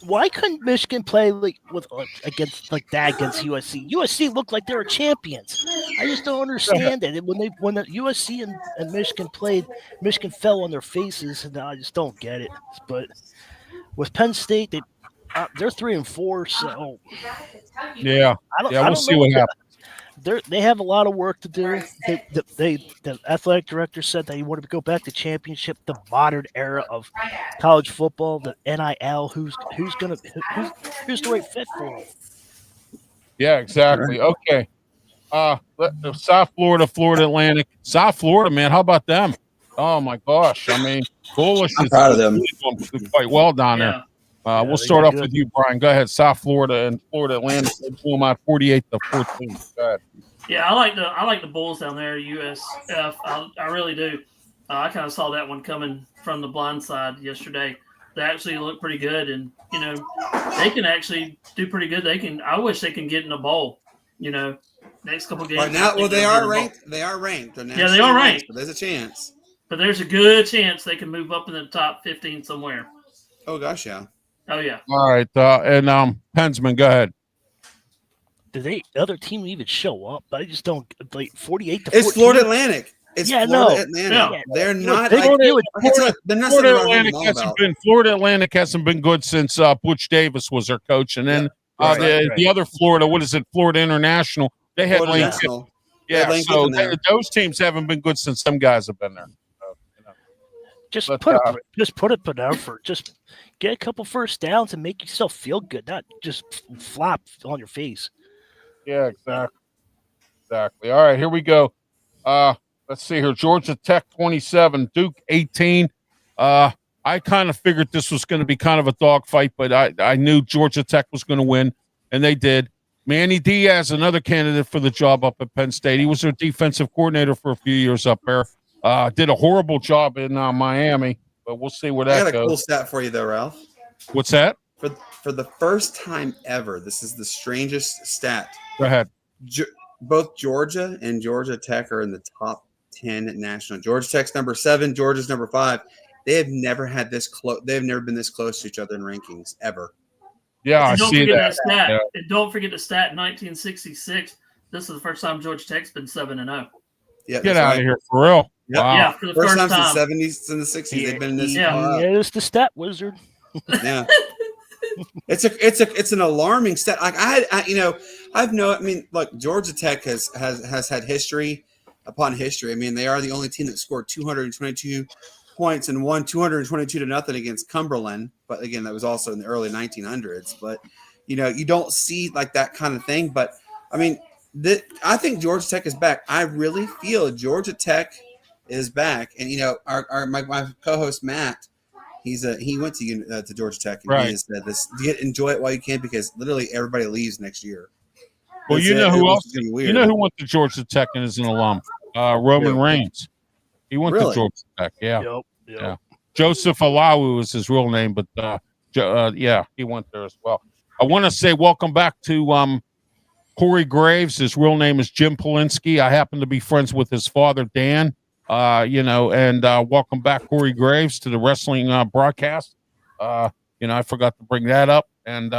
why couldn't Michigan play against USC? USC looked like they were champions. I just don't understand it. When the USC and Michigan played, Michigan fell on their faces, and I just don't get it. But with Penn State, they're 3-4, so we'll see what happens. They have a lot of work to do. The athletic director said that he wanted to go back to championship, the modern era of college football, the NIL. Who's the right fit for it? Yeah, exactly. Okay. South Florida, Florida Atlantic. South Florida, man, how about them? Oh my gosh. I mean, Bullish is proud of them. Doing quite well down there. We'll start off with you, Brian. Go ahead. South Florida and Florida Atlantic. They blew them out 48-14. Go ahead. Yeah, I like the Bulls down there, USF. I really do. I kind of saw that one coming from the blind side yesterday. They actually look pretty good, and they can actually do pretty good. I wish they can get in a bowl. Next couple games. Right now, well, they are ranked. They are ranked. Yeah, they are ranked. But there's a chance. But there's a good chance they can move up in the top 15 somewhere. Oh gosh, yeah. Oh yeah. All right, and PENSMAN, go ahead. Did the other team even show up? I just don't 48-14. It's Florida Atlantic. It's Florida Atlantic. Yeah. They're not. Florida Atlantic hasn't been good since Butch Davis was their coach, and then the other Florida, what is it? Florida International. They had Lane Kiffin. Yeah, so those teams haven't been good since some guys have been there. Just put up an effort. Just get a couple first downs and make yourself feel good, not just flop on your face. Yeah, exactly. All right, here we go. Let's see here. Georgia Tech 27, Duke 18. I kind of figured this was going to be kind of a dogfight, but I knew Georgia Tech was going to win, and they did. Manny Diaz, another candidate for the job up at Penn State. He was their defensive coordinator for a few years up there. Did a horrible job in Miami, but we'll see where that goes. I got a cool stat for you, though, Ralph. What's that? For the first time ever, this is the strangest stat. Go ahead. Both Georgia and Georgia Tech are in the top 10 national. Georgia Tech's number 7, Georgia's number 5. They have never had this close. They've never been this close to each other in rankings ever. Yeah, I see that. Stat. Yeah. And don't forget the stat. 1966. This is the first time Georgia Tech's been 7-0. Yeah, get out of here for real. Yep. Wow. Yeah, for the first time since the 70s and the 60s. They've been in this. Yeah, it's the stat wizard. Yeah. It's an alarming stat. Like look, Georgia Tech has had history upon history. I mean, they are the only team that scored 222 points and won 222-0 against Cumberland. But again, that was also in the early 1900s. But you don't see like that kind of thing. But I mean, I think Georgia Tech is back. I really feel Georgia Tech is back. And my co-host Matt, he went to Georgia Tech, and he has said this: enjoy it while you can, because literally everybody leaves next year. Well, who else? You know who went to Georgia Tech and is an alum? Roman Reigns. He went to Georgia Tech. Yeah. Yep. Yeah. Joseph Alawu is his real name, but he went there as well. I want to say welcome back to Corey Graves. His real name is Jim Polinsky. I happen to be friends with his father, Dan. And welcome back, Corey Graves, to the wrestling broadcast. I forgot to bring that up. And,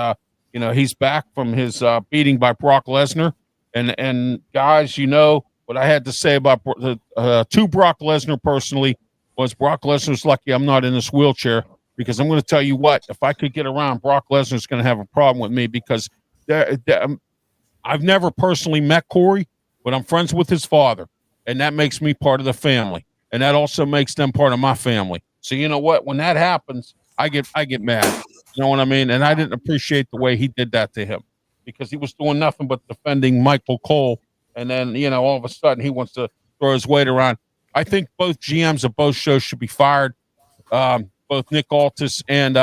he's back from his beating by Brock Lesnar. And guys, what I had to say about to Brock Lesnar personally was Brock Lesnar's lucky I'm not in this wheelchair, because I'm going to tell you what, if I could get around, Brock Lesnar's going to have a problem with me, because I've never personally met Corey, but I'm friends with his father. And that makes me part of the family. And that also makes them part of my family. So you know what? When that happens, I get mad. You know what I mean? And I didn't appreciate the way he did that to him, because he was doing nothing but defending Michael Cole. And then, all of a sudden he wants to throw his weight around. I think both GMs of both shows should be fired. Both Nick Altus and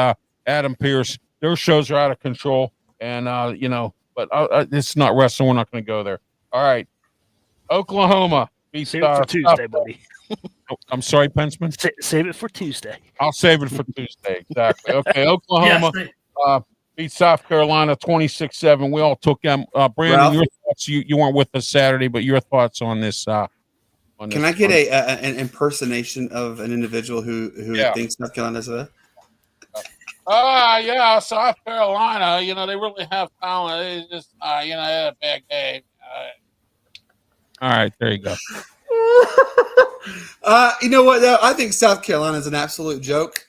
Adam Pierce. Their shows are out of control. And, but it's not wrestling. We're not going to go there. All right. Oklahoma. Save it for Tuesday, buddy. I'm sorry, Pensman? Save it for Tuesday. I'll save it for Tuesday. Exactly. Okay, Oklahoma beat South Carolina 26-7. We all took them. Brandon, your thoughts. You weren't with us Saturday, but your thoughts on this. Can I get an impersonation of an individual who thinks South Carolina's a? South Carolina. They really have talent. They just, they had a bad game. All right, there you go. You know what, though? I think South Carolina is an absolute joke,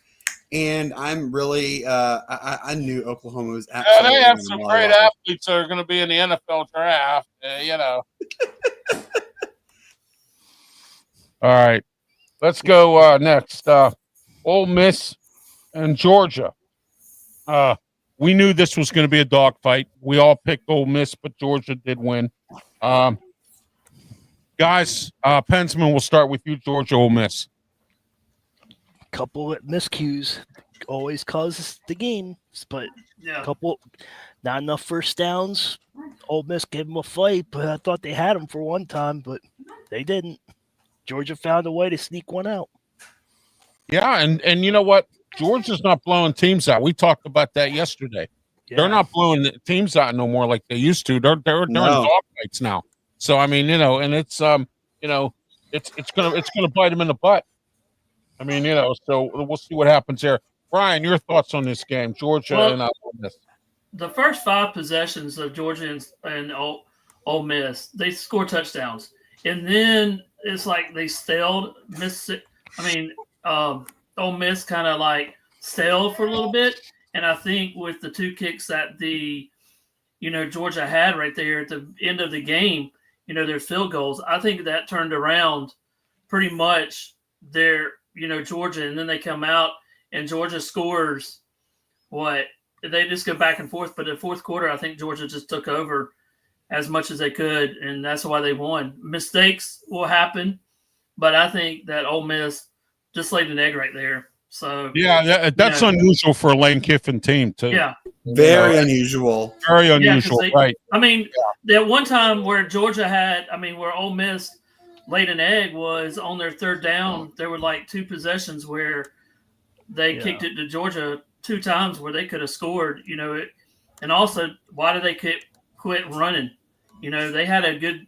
and I'm really I knew Oklahoma was absolutely. Yeah, they have some great athletes that are going to be in the NFL draft. All right, let's go next. Ole Miss and Georgia. We knew this was going to be a dogfight. We all picked Ole Miss, but Georgia did win. Guys, Pensman, we'll start with you, Georgia, Ole Miss. Couple of miscues always causes the games, but couple not enough first downs. Ole Miss gave them a fight, but I thought they had them for one time, but they didn't. Georgia found a way to sneak one out. Yeah, and you know what? Georgia's not blowing teams out. We talked about that yesterday. Yeah. They're not blowing the teams out no more like they used to. They're in dogfights now. So I mean, and it's it's gonna bite them in the butt. I mean, so we'll see what happens there. Brian, your thoughts on this game, Georgia and Ole Miss? The first 5 possessions of Georgia and Ole Miss, they scored touchdowns, and then it's like they stalled. Ole Miss kind of like stalled for a little bit, and I think with the 2 kicks that Georgia had right there at the end of the game, their field goals, I think that turned around pretty much their, Georgia, and then they come out and Georgia scores they just go back and forth. But in the fourth quarter, I think Georgia just took over as much as they could, and that's why they won. Mistakes will happen, but I think that Ole Miss just laid an egg right there. So that's unusual for a Lane Kiffin team too. Yeah, very unusual. Very unusual, right? I mean, that one time where Georgia where Ole Miss laid an egg was on their third down. There were like 2 possessions where they kicked it to Georgia 2 times where they could have scored. And also, why did they quit running? They had a good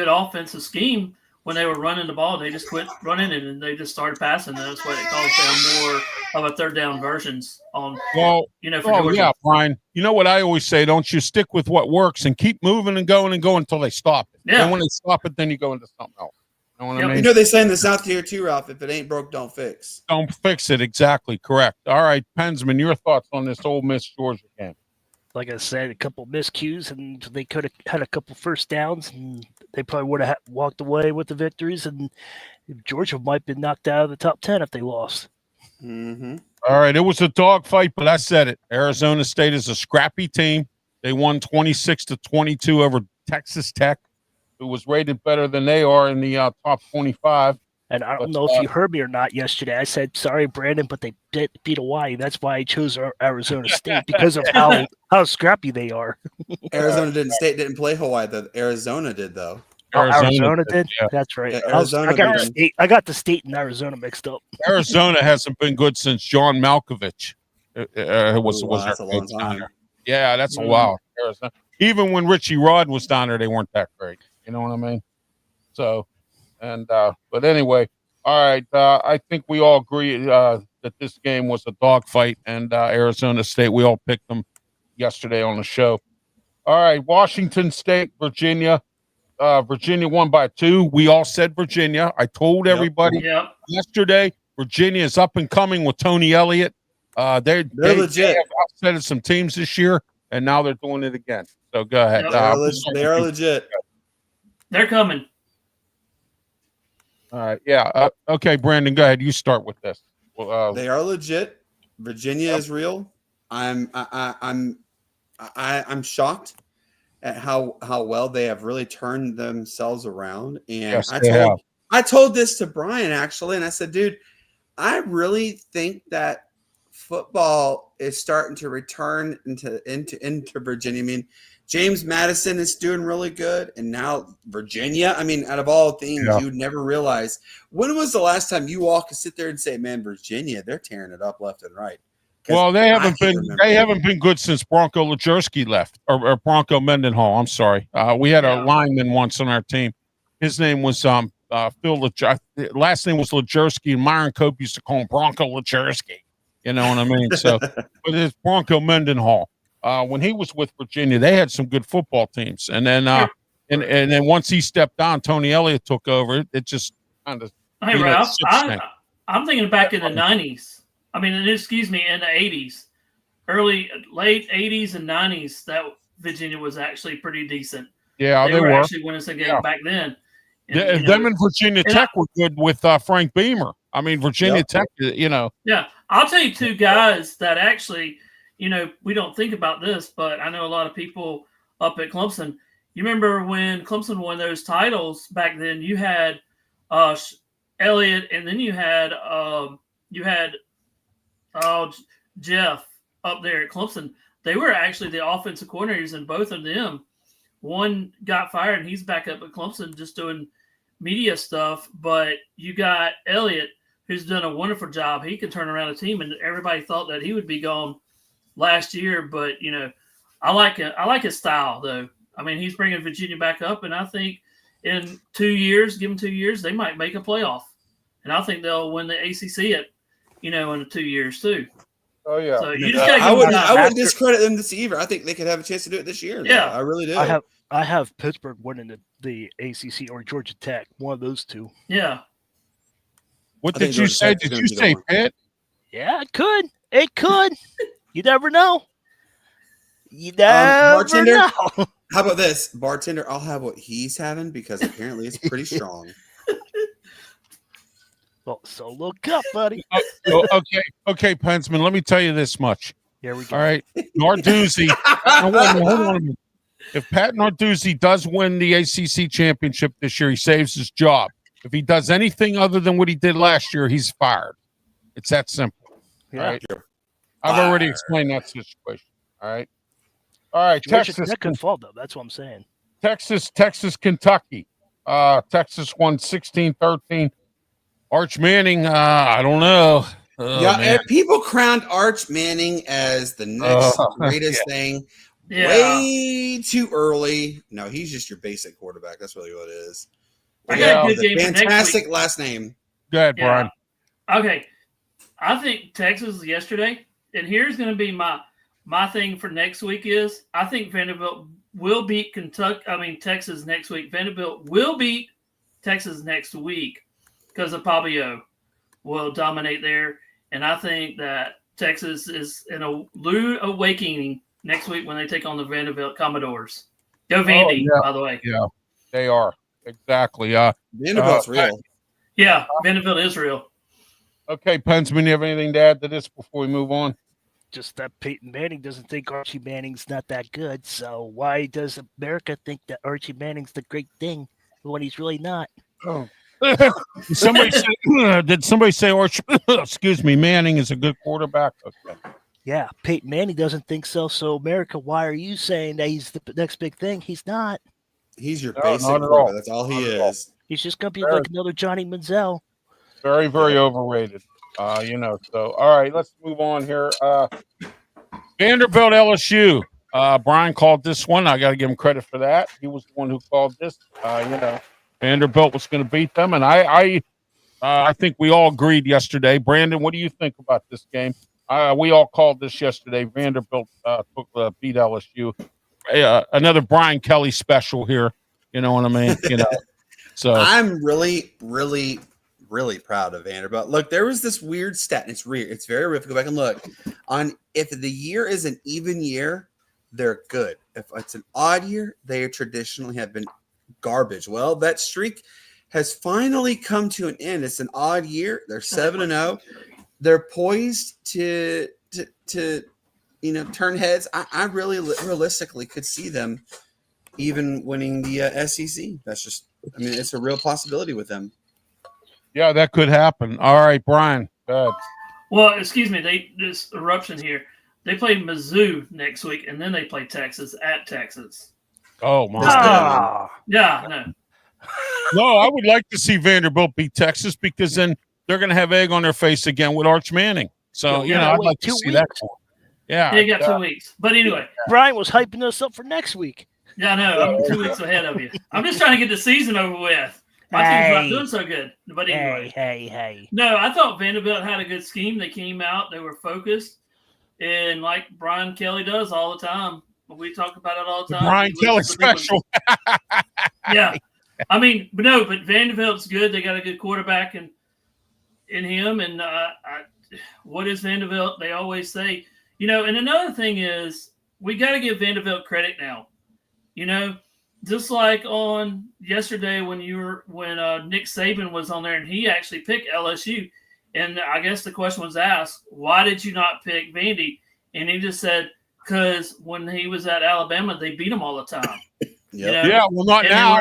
offensive scheme. When they were running the ball, they just quit running it and they just started passing. That's why they caused them more of a third down versions on. For Georgia. Yeah, Brian. You know what I always say? Don't you stick with what works and keep moving and going until they stop it. Yeah. And when they stop it, then you go into something else. You You know what I mean? You know they say in the South Tier too, Ralph, if it ain't broke, don't fix. Don't fix it. Exactly correct. All right, Pensman, your thoughts on this Ole Miss Georgia game? Like I said, a couple miscues, and they could have had a couple first downs, and they probably would have walked away with the victories, and Georgia might have been knocked out of the top 10 if they lost. Mm-hmm. All right, it was a dogfight, but I said it. Arizona State is a scrappy team. They won 26-22 over Texas Tech, who was rated better than they are in the top 25. And I don't know if you heard me or not yesterday. I said, sorry, Brandon, but they beat Hawaii. That's why I chose Arizona State, because of how scrappy they are. Arizona didn't play Hawaii. Arizona did, though. Arizona did? Yeah. That's right. Yeah, I got the state and Arizona mixed up. Arizona hasn't been good since John Malkovich was that's a long time. Yeah, that's a while. Arizona. Even when Richie Rod was down there, they weren't that great. You know what I mean? So, but anyway, all right. I think we all agree that this game was a dogfight, and Arizona State, we all picked them yesterday on the show. All right, Washington State, Virginia. Virginia won by 2. We all said Virginia. I told everybody yesterday, Virginia is up and coming with Tony Elliott. They're legit. They have upsetted some teams this year, and now they're doing it again. So go ahead. They are legit. They're coming. All right. Yeah. Okay, Brandon, go ahead. You start with this. They are legit. Virginia is real. I'm shocked at how well they have really turned themselves around. And I told this to Bryan actually, and I said, dude, I really think that football is starting to return into Virginia. I mean, James Madison is doing really good, and now Virginia. I mean, out of all things, you would never realize. When was the last time you sit there and say, "Man, Virginia, they're tearing it up left and right"? Well, they haven't been good since Bronco Lejersky left, or Bronco Mendenhall. I'm sorry. We had a lineman once on our team. His name was Phil Lejersky. Last name was Lejersky, and Myron Cope used to call him Bronco Lejersky. You know what I mean? So, but it's Bronco Mendenhall. When he was with Virginia, they had some good football teams, and then and then once he stepped down, Tony Elliott took over. It just kind of. Hey Ralph, I'm thinking back in the '90s. I mean, in the '80s, late '80s and '90s, that Virginia was actually pretty decent. Yeah, they were actually winning some games back then. And, them and Virginia Tech were good with Frank Beamer. I mean, Virginia Tech, Yeah, I'll tell you 2 guys that actually. We don't think about this, but I know a lot of people up at Clemson. You remember when Clemson won those titles back then? You had Elliott, and then you had Jeff up there at Clemson. They were actually the offensive coordinators, and both of them. One got fired, and he's back up at Clemson just doing media stuff. But you got Elliott, who's done a wonderful job. He can turn around a team, and everybody thought that he would be gone last year, but I like it. I like his style, though. I mean, he's bringing Virginia back up, and I think in 2 years, give them 2 years, they might make a playoff, and I think they'll win the ACC in 2 years too. Oh yeah. So I wouldn't discredit them this year. I think they could have a chance to do it this year. Yeah, I really do. I have Pittsburgh winning the ACC or Georgia Tech, one of those 2. Yeah. What did you say? Did you say Pitt? Yeah, it could. It could. You never know. Bartender, know. How about this? Bartender, I'll have what he's having because apparently it's pretty strong. Well, so look up, buddy. Okay, Pensman, let me tell you this much. Here we go. All right. Narduzzi. Hold on a minute. If Pat Narduzzi does win the ACC championship this year, he saves his job. If he does anything other than what he did last year, he's fired. It's that simple. Yeah. All right. I've already explained that situation. All right. Georgia Tech could fall, though. That's what I'm saying. Texas, Kentucky. Texas won 16-13. Arch Manning, I don't know. People crowned Arch Manning as the next greatest thing. Yeah. Way too early. No, he's just your basic quarterback. That's really what it is. I got a good game fantastic last name. Go ahead, Brian. Okay. I think Texas yesterday, and here's going to be my thing for next week is I think Vanderbilt will beat Texas next week. Vanderbilt will beat Texas next week because of Pabio will dominate there. And I think that Texas is in a rude awakening next week when they take on the Vanderbilt Commodores. Go Vandy, by the way. Yeah, they are. Exactly. Vanderbilt's real. Yeah, Vanderbilt is real. Okay, Pensman, you have anything to add to this before we move on? Just that Peyton Manning doesn't think Archie Manning's not that good. So why does America think that Archie Manning's the great thing when he's really not? Oh. Somebody said, did somebody say Archie, excuse me, Manning is a good quarterback? Okay. Yeah, Peyton Manning doesn't think so. So America, why are you saying that he's the next big thing? He's not. He's your basic quarterback. That's all he is. He's just going to be like another Johnny Manziel. Very, very overrated. So all right, let's move on here. Vanderbilt LSU. Brian called this one. I got to give him credit for that. He was the one who called this. Vanderbilt was going to beat them, and I think we all agreed yesterday. Brandon, what do you think about this game? We all called this yesterday. Vanderbilt beat LSU. Another Brian Kelly special here. You know what I mean? So I'm really, really, really proud of Vanderbilt. Look, there was this weird stat, and it's weird. It's very real. Go back and look. If the year is an even year, they're good. If it's an odd year, they traditionally have been garbage. Well, that streak has finally come to an end. It's an odd year. They're 7-0. They're poised to turn heads. I really realistically could see them even winning the SEC. It's a real possibility with them. Yeah, that could happen. All right, Brian. Go ahead. Well, excuse me. This eruption here. They play Mizzou next week, and then they play Texas at Texas. Oh, my. Yeah, no. No, I would like to see Vanderbilt beat Texas because then they're going to have egg on their face again with Arch Manning. So, I'd like to see that. Yeah. They got 2 weeks. But anyway. Brian was hyping us up for next week. Yeah, I know. I'm 2 weeks ahead of you. I'm just trying to get the season over with. My team's not doing so good. But anyway. Hey. No, I thought Vanderbilt had a good scheme. They came out. They were focused. And like Brian Kelly does all the time. We talk about it all the time. Brian Kelly special. Yeah. But Vanderbilt's good. They got a good quarterback in him. And what is Vanderbilt? They always say, and another thing is we got to give Vanderbilt credit now. Just like on yesterday when Nick Saban was on there and he actually picked LSU. And I guess the question was asked, why did you not pick Vandy? And he just said, because when he was at Alabama, they beat him all the time. Yeah, well, not and now.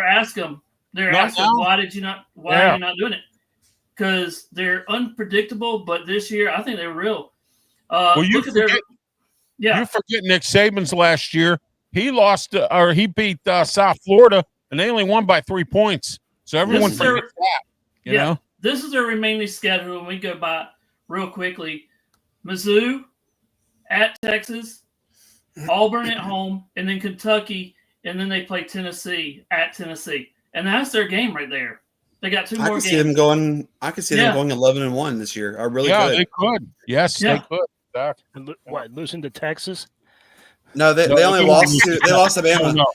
They're asking, why are you not doing it? Because they're unpredictable, but this year I think they're real. You forget Nick Saban's last year. He beat South Florida, and they only won by 3 points. So everyone forgets that. You know? This is their remaining schedule, and we go by real quickly. Mizzou at Texas, Auburn at home, and then Kentucky, and then they play Tennessee at Tennessee. And that's their game right there. They got two more games. I could see them going 11-1 this year. I really could. Yeah, they could. Yes, they could. Exactly. Losing to Texas? No, they only lost to Bama. No.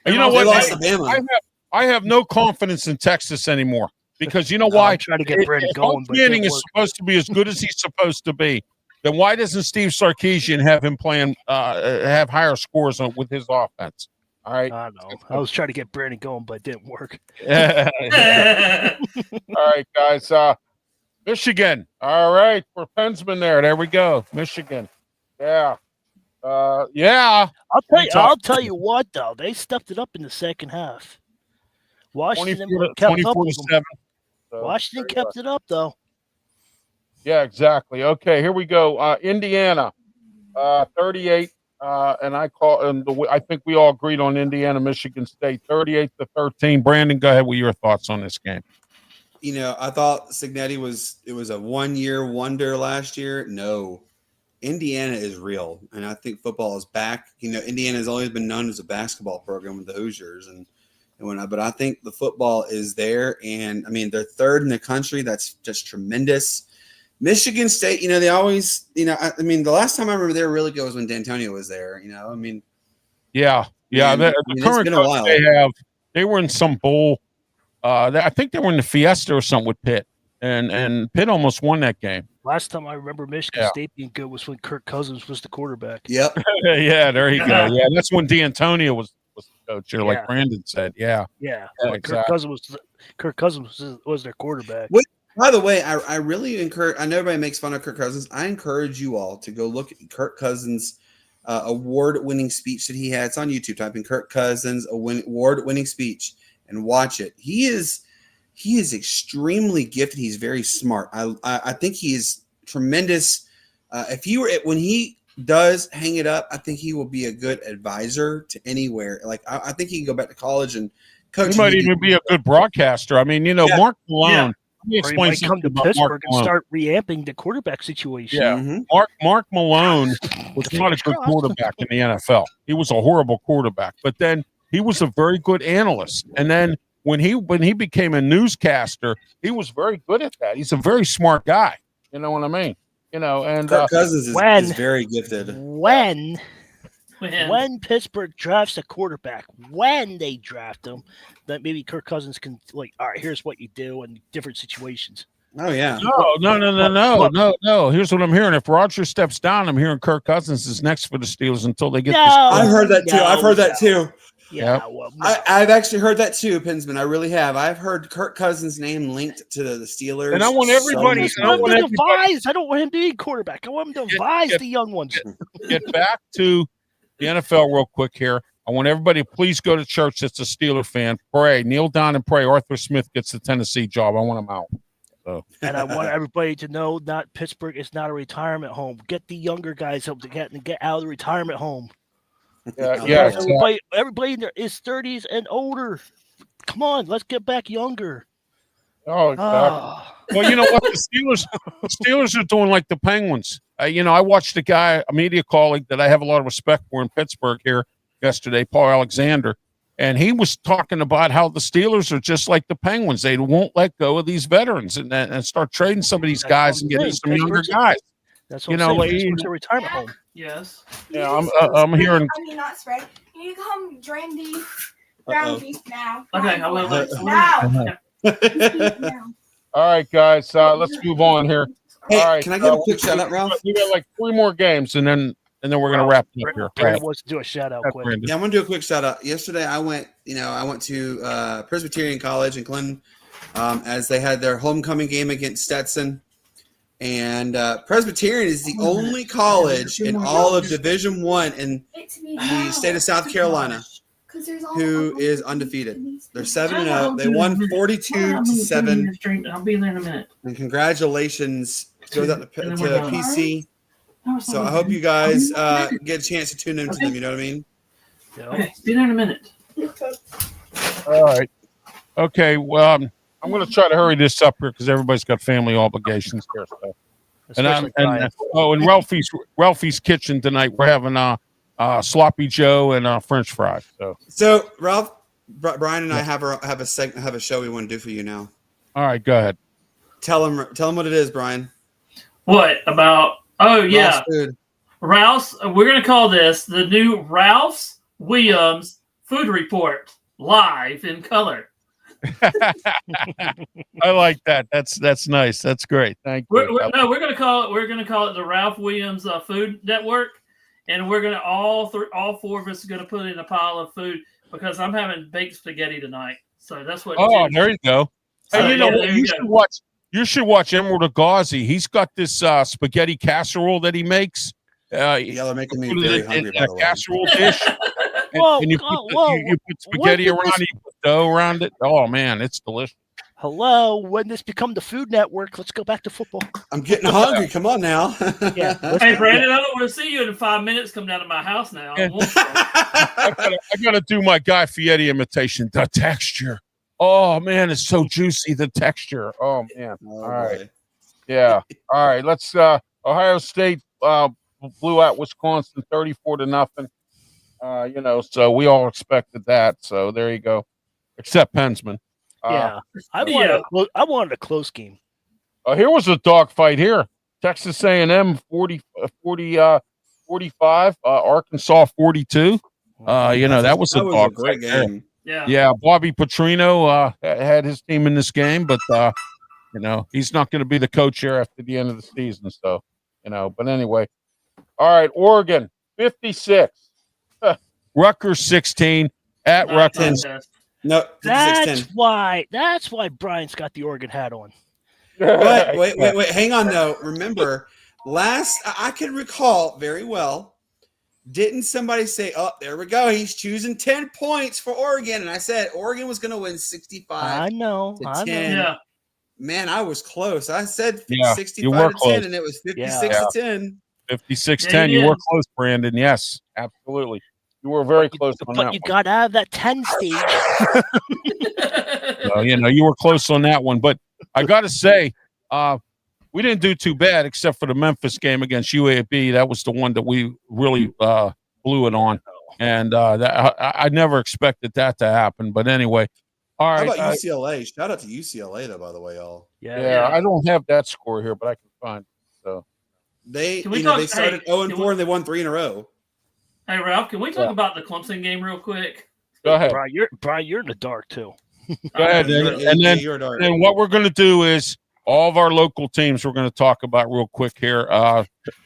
You know what? They lost to Bama. I have no confidence in Texas anymore because you know why? I'm trying to get Brandon going. Manning is supposed to be as good as he's supposed to be. Then why doesn't Steve Sarkisian have him playing have higher scores with his offense? All right. I know. I was trying to get Brandon going, but it didn't work. All right, guys. Michigan. All right. For PENSMAN there we go. Michigan. Yeah. Yeah. I'll tell you what, though. They stepped it up in the second half. Washington kept up with them. Washington kept it up, though. Yeah, exactly. Okay, here we go. Indiana, 38. I think we all agreed on Indiana, Michigan State, 38-13. Brandon, go ahead with your thoughts on this game. I thought Cignetti was a 1-year wonder last year. No, Indiana is real, and I think football is back. Indiana has always been known as a basketball program with the Hoosiers, but I think the football is there, and they're third in the country. That's just tremendous. Michigan State, they always, the last time I remember they were really good was when D'Antonio was there. Yeah. The current it's been a while. They were in some bowl. I think they were in the Fiesta or something with Pitt, and Pitt almost won that game. Last time I remember Michigan State being good was when Kirk Cousins was the quarterback. Yep. Yeah, there you go. Yeah, that's when D'Antonio was the coach here, like Brandon said. Yeah. Exactly. Kirk Cousins was their quarterback. Wait, by the way, I really encourage. I know everybody makes fun of Kirk Cousins. I encourage you all to go look at Kirk Cousins' award-winning speech that he had. It's on YouTube. Type in Kirk Cousins award-winning speech and watch it. He is extremely gifted. He's very smart. I think he is tremendous. When he does hang it up, I think he will be a good advisor to anywhere. Like I think he can go back to college and coach. He might even be a good broadcaster. I mean, Mark Malone. He might come to Pittsburgh and start reamping the quarterback situation. Yeah, Mark Malone was not a good quarterback in the NFL. He was a horrible quarterback, but then he was a very good analyst. And then when he became a newscaster, he was very good at that. He's a very smart guy. You know what I mean? And Kirk Cousins is very gifted. When Pittsburgh drafts a quarterback, when they draft him, that maybe Kirk Cousins can all right, here's what you do in different situations. Oh yeah. No. Here's what I'm hearing. If Rodgers steps down, I'm hearing Kirk Cousins is next for the Steelers until they get this. I've heard that too. I've heard that too. Yeah, I've actually heard that too, PENSMAN. I really have. I've heard Kirk Cousins' name linked to the Steelers. And I want everybody. I don't want him to be quarterback. I want him to advise the young ones. Get back to the NFL real quick here. I want everybody to please go to church that's a Steeler fan. Pray. Kneel down and pray Arthur Smith gets the Tennessee job. I want him out. So. And I want everybody to know Pittsburgh is not a retirement home. Get the younger guys up to get out of the retirement home. Yeah. Everybody in there is 30s and older. Come on, let's get back younger. Oh, exactly. Well, you know what? The Steelers are doing like the Penguins. I watched a media colleague that I have a lot of respect for in Pittsburgh here yesterday, Paul Alexander, and he was talking about how the Steelers are just like the Penguins. They won't let go of these veterans and start trading some of these guys and getting some younger guys. That's what I'm saying. It's a retirement home. Yes. Yeah, I'm hearing. I mean, not spread. You need to come drain the ground beef now. Okay, I will. Now. All right, guys, let's move on here. Hey, all right, can I give a quick shout out, Ralph? We got like 3 more games, and then we're gonna wrap it up here. Brandon wants to do a shout out quick. Yeah, I'm gonna do a quick shout out. Yesterday, I went to Presbyterian College in Clinton as they had their homecoming game against Stetson. And Presbyterian is the only college in all of Division I in the state of South Carolina who is undefeated. They're 7-0. They won 42-7. I'll be there in a minute. And congratulations goes out to PC. So I hope you guys get a chance to tune into them. You know what I mean? Okay, be there in a minute. All right. Okay. Well. I'm going to try to hurry this up here because everybody's got family obligations here. So. And Ralphie's Kitchen tonight. We're having sloppy Joe and French fries. So Ralph, Brian, and I have a show we want to do for you now. All right, go ahead. Tell him what it is, Brian. What about? Oh yeah, Ralph's Ralph's. We're going to call this the new Ralph's Williams Food Report live in color. I like that. That's nice. That's great. Thank you. We're gonna call it the Ralph Williams Food Network, and we're gonna all 4 of us are gonna put in a pile of food because I'm having baked spaghetti tonight. So that's what. Oh, there you go. So, hey, you should watch Emerald Agazi. He's got this spaghetti casserole that he makes. They're making me very hungry. A casserole dish. And you put spaghetti around it, you put dough around it. Oh, man, it's delicious. Hello. When this become the Food Network, let's go back to football. I'm getting hungry. Come on now. Yeah. Hey, Brandon, I don't want to see you in 5 minutes. Come down to my house now. I got to do my Guy Fieri imitation. The texture. Oh, man, it's so juicy, the texture. Oh, man. All right. Boy. Yeah. All right. Let's Ohio State blew out Wisconsin 34-0. So we all expected that. So there you go, except PENSMAN. I wanted a close game. Here was a dogfight here. Texas A&M 45, Arkansas 42. That was a great game. Yeah, Bobby Petrino had his team in this game, but he's not going to be the coach here after the end of the season. So, but anyway. All right, Oregon 56, Rutgers 16 at Rutgers. No, that's why Brian's got the Oregon hat on. But wait, hang on though. Remember, I can recall very well. Didn't somebody say, "Oh, there we go. He's choosing 10 points for Oregon," and I said Oregon was going to win 65. I know. To 10. Yeah. Man, I was close. I said 65 to 10, and it was 56 to 10. 56-10. You were close, Brandon. Yes, absolutely. You were very close on that. But you got out of that 10 stage. You were close on that one. But I got to say, we didn't do too bad except for the Memphis game against UAB. That was the one that we really blew it on. And I never expected that to happen. But anyway. All right. How about UCLA? Shout out to UCLA, though, by the way, y'all. Yeah, I don't have that score here, but I can find it. So they started 0-4 and they won 3 in a row. Hey, Ralph, can we talk about the Clemson game real quick? Go ahead. Brian, you're in the dark, too. Go ahead. And then what we're going to do is all of our local teams we're going to talk about real quick here.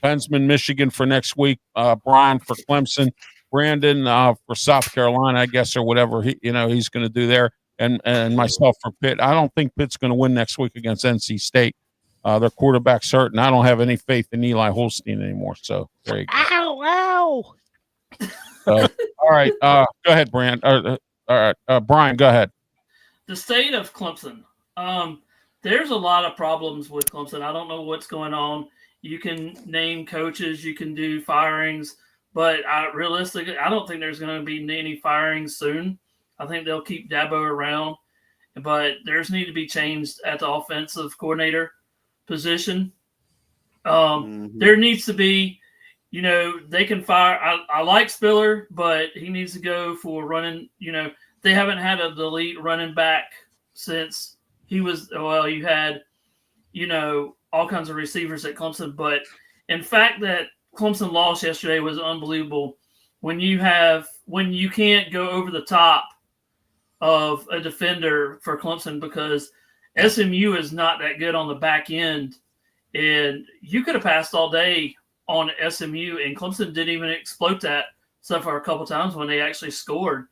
PENSMAN, Michigan for next week. Bryan for Clemson. Brandon for South Carolina, I guess, or whatever he's going to do there. And myself for Pitt. I don't think Pitt's going to win next week against NC State. Their quarterback's hurt, and I don't have any faith in Eli Holstein anymore. So there you go. Ow! All right, go ahead, Brian. All right, Brian, go ahead. The state of Clemson. There's a lot of problems with Clemson. I don't know what's going on. You can name coaches, you can do firings, but realistically, I don't think there's going to be any firings soon. I think they'll keep Dabo around, but there's need to be changed at the offensive coordinator position. There needs to be, they can fire. I like Spiller, but he needs to go for running. They haven't had an elite running back since he was. Well, you had, all kinds of receivers at Clemson, but in fact that Clemson lost yesterday was unbelievable. When you can't go over the top of a defender for Clemson because SMU is not that good on the back end, and you could have passed all day on SMU, and Clemson didn't even exploit that except for a couple times when they actually scored,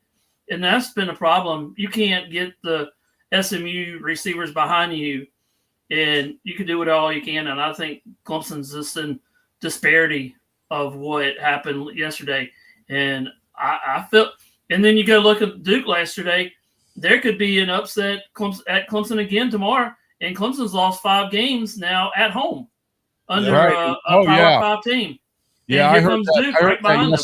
and that's been a problem. You can't get the SMU receivers behind you, and you can do it all you can, and I think Clemson's just in disparity of what happened yesterday, and I feel. And then you go look at Duke yesterday. There could be an upset at Clemson again tomorrow, and Clemson's lost 5 games now at home under a Power 5 team. Yeah, and here comes Duke right behind them.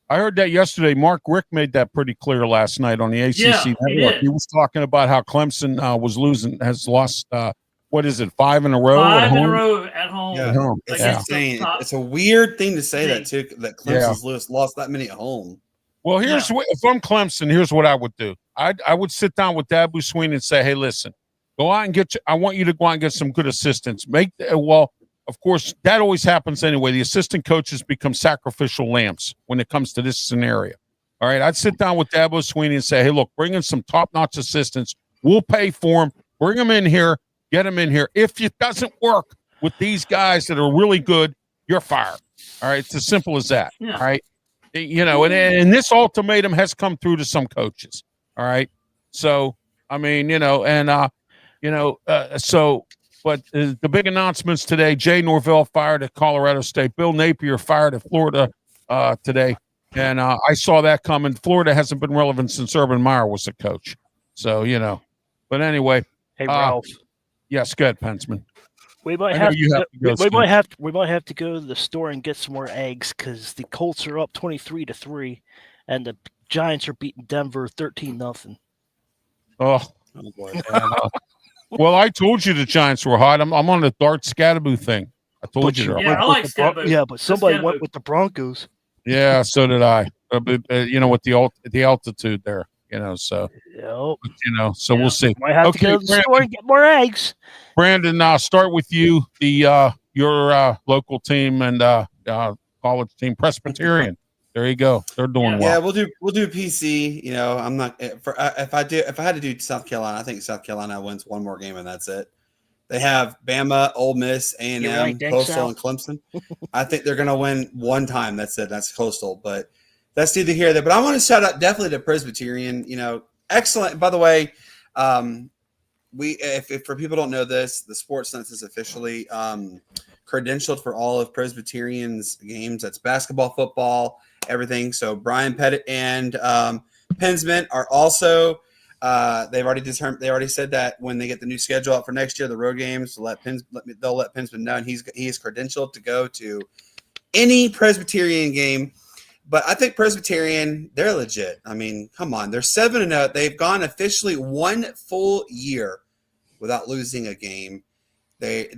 I heard that yesterday. Mark Richt made that pretty clear last night on the ACC Network. He was talking about how Clemson has lost, 5 in a row? 5 in a row at home. Yeah. At home. It's insane. It's a weird thing to say that, too, that Clemson's lost that many at home. Well, if I'm Clemson, here's what I would do. I would sit down with Dabo Swinney and say, hey, listen, go out and I want you to go out and get some good assistants. Of course, that always happens anyway. The assistant coaches become sacrificial lambs when it comes to this scenario. All right, I'd sit down with Dabo Swinney and say, hey, look, bring in some top-notch assistants. We'll pay for them. Bring them in here. Get them in here. If it doesn't work with these guys that are really good, you're fired. All right, it's as simple as that. Yeah. All right. And this ultimatum has come through to some coaches. All right. So, I mean, but the big announcements today, Jay Norvell fired at Colorado State. Bill Napier fired at Florida today. And I saw that coming. Florida hasn't been relevant since Urban Meyer was the coach. So, but anyway. Hey, Ralph. Yes, go ahead, PENSMAN. We might have to go to the store and get some more eggs because the Colts are up 23-3, and the Giants are beating Denver 13-0. Oh boy! Well, I told you the Giants were hot. I'm on the Dart Scadaboo thing. I told you. Yeah, I like Scadaboo. Yeah, but somebody went with the Broncos. Yeah, so did I. With the altitude there. So so we'll see. Might have to go to the store and get more eggs. Brandon, I'll start with you. Your local team and college team, Presbyterian. There you go. They're doing well. Yeah, we'll do PC. You know, I'm not for if I had to do South Carolina, I think South Carolina wins one more game and that's it. They have Bama, Ole Miss, A&M, Coastal, and Clemson. I think they're going to win one time. That's it. That's Coastal. But that's neither here nor there. But I want to shout out definitely to Presbyterian. You know, excellent. By the way, if for people don't know this, the Sports Sense is officially credentialed for all of Presbyterian's games. That's basketball, football, everything. So Bryan, Pettit, and PENSMAN are also. They've already determined. They already said that when they get the new schedule out for next year, the road games, they'll let PENSMAN know, and he is credentialed to go to any Presbyterian game. But I think Presbyterian, they're legit. I mean, come on, they're 7-0. They've gone officially one full year without losing a game. The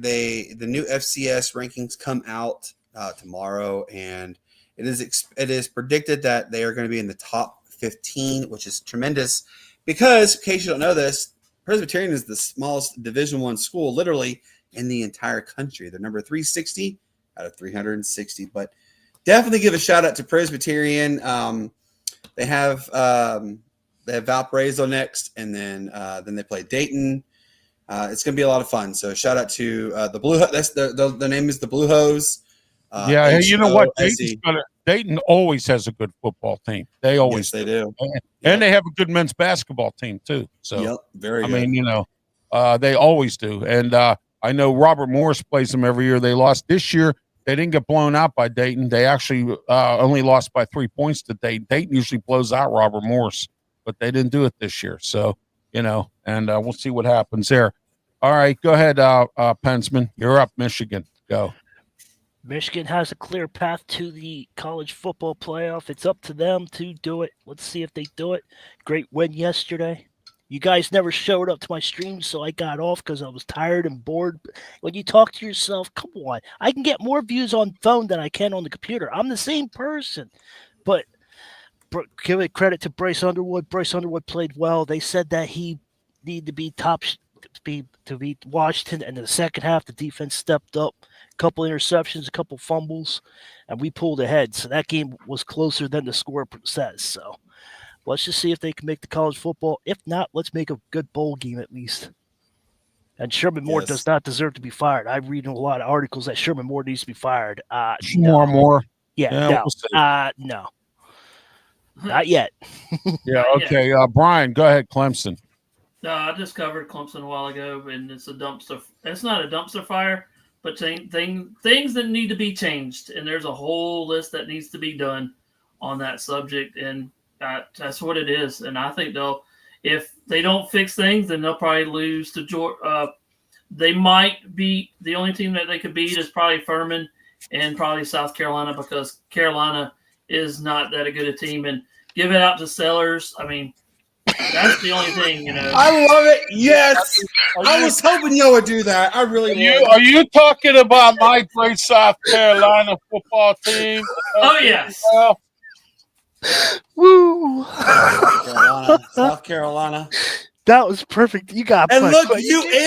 new FCS rankings come out tomorrow, and it is predicted that they are going to be in the top 15, which is tremendous. Because, in case you don't know this, Presbyterian is the smallest Division I school, literally, in the entire country. They're number 360 out of 360. But definitely give a shout out to Presbyterian. They have Valparaiso next, and then they play Dayton. It's going to be a lot of fun. So shout out to the Blue. That's the name is the Blue Hose. Yeah, hey, you know what? Dayton always has a good football team. They always they do. And they have a good men's basketball team too. So very good. I mean, you know, they always do. And I know Robert Morris plays them every year. They lost this year. They didn't get blown out by Dayton. They actually only lost by 3 points to Dayton. Dayton usually blows out Robert Morris, but they didn't do it this year. So, you know, and we'll see what happens there. All right, go ahead, PENSMAN. You're up, Michigan. Go. Michigan has a clear path to the college football playoff. It's up to them to do it. Let's see if they do it. Great win yesterday. You guys never showed up to my stream, so I got off because I was tired and bored. When you talk to yourself, come on. I can get more views on phone than I can on the computer. I'm the same person. But give it credit to Bryce Underwood. Bryce Underwood played well. They said that he needed to be to beat Washington, and in the second half, the defense stepped up. A couple interceptions, a couple fumbles, and we pulled ahead. So that game was closer than the score says. So let's just see if they can make the college football. If not, let's make a good bowl game at least. And Sherman Moore does not deserve to be fired. I read a lot of articles that Sherman Moore needs to be fired. More. Yeah, no. Not yet. Yeah, okay. Bryan, go ahead, Clemson. No, I just covered Clemson a while ago, and it's a dumpster. It's not a dumpster fire, but things that need to be changed. And there's a whole list that needs to be done on that subject, and that's what it is. And I think if they don't fix things, then they'll probably lose to Georgia. They might beat the only team that they could beat is probably Furman and probably South Carolina, because Carolina is not that good a team. And give it out to Sellers. I mean, that's the only thing, you know. I love it. Yes. I was hoping y'all would do that. I really would. Are you talking about my great South Carolina football team? Oh, yes. Woo. South Carolina. That was perfect. You got and look,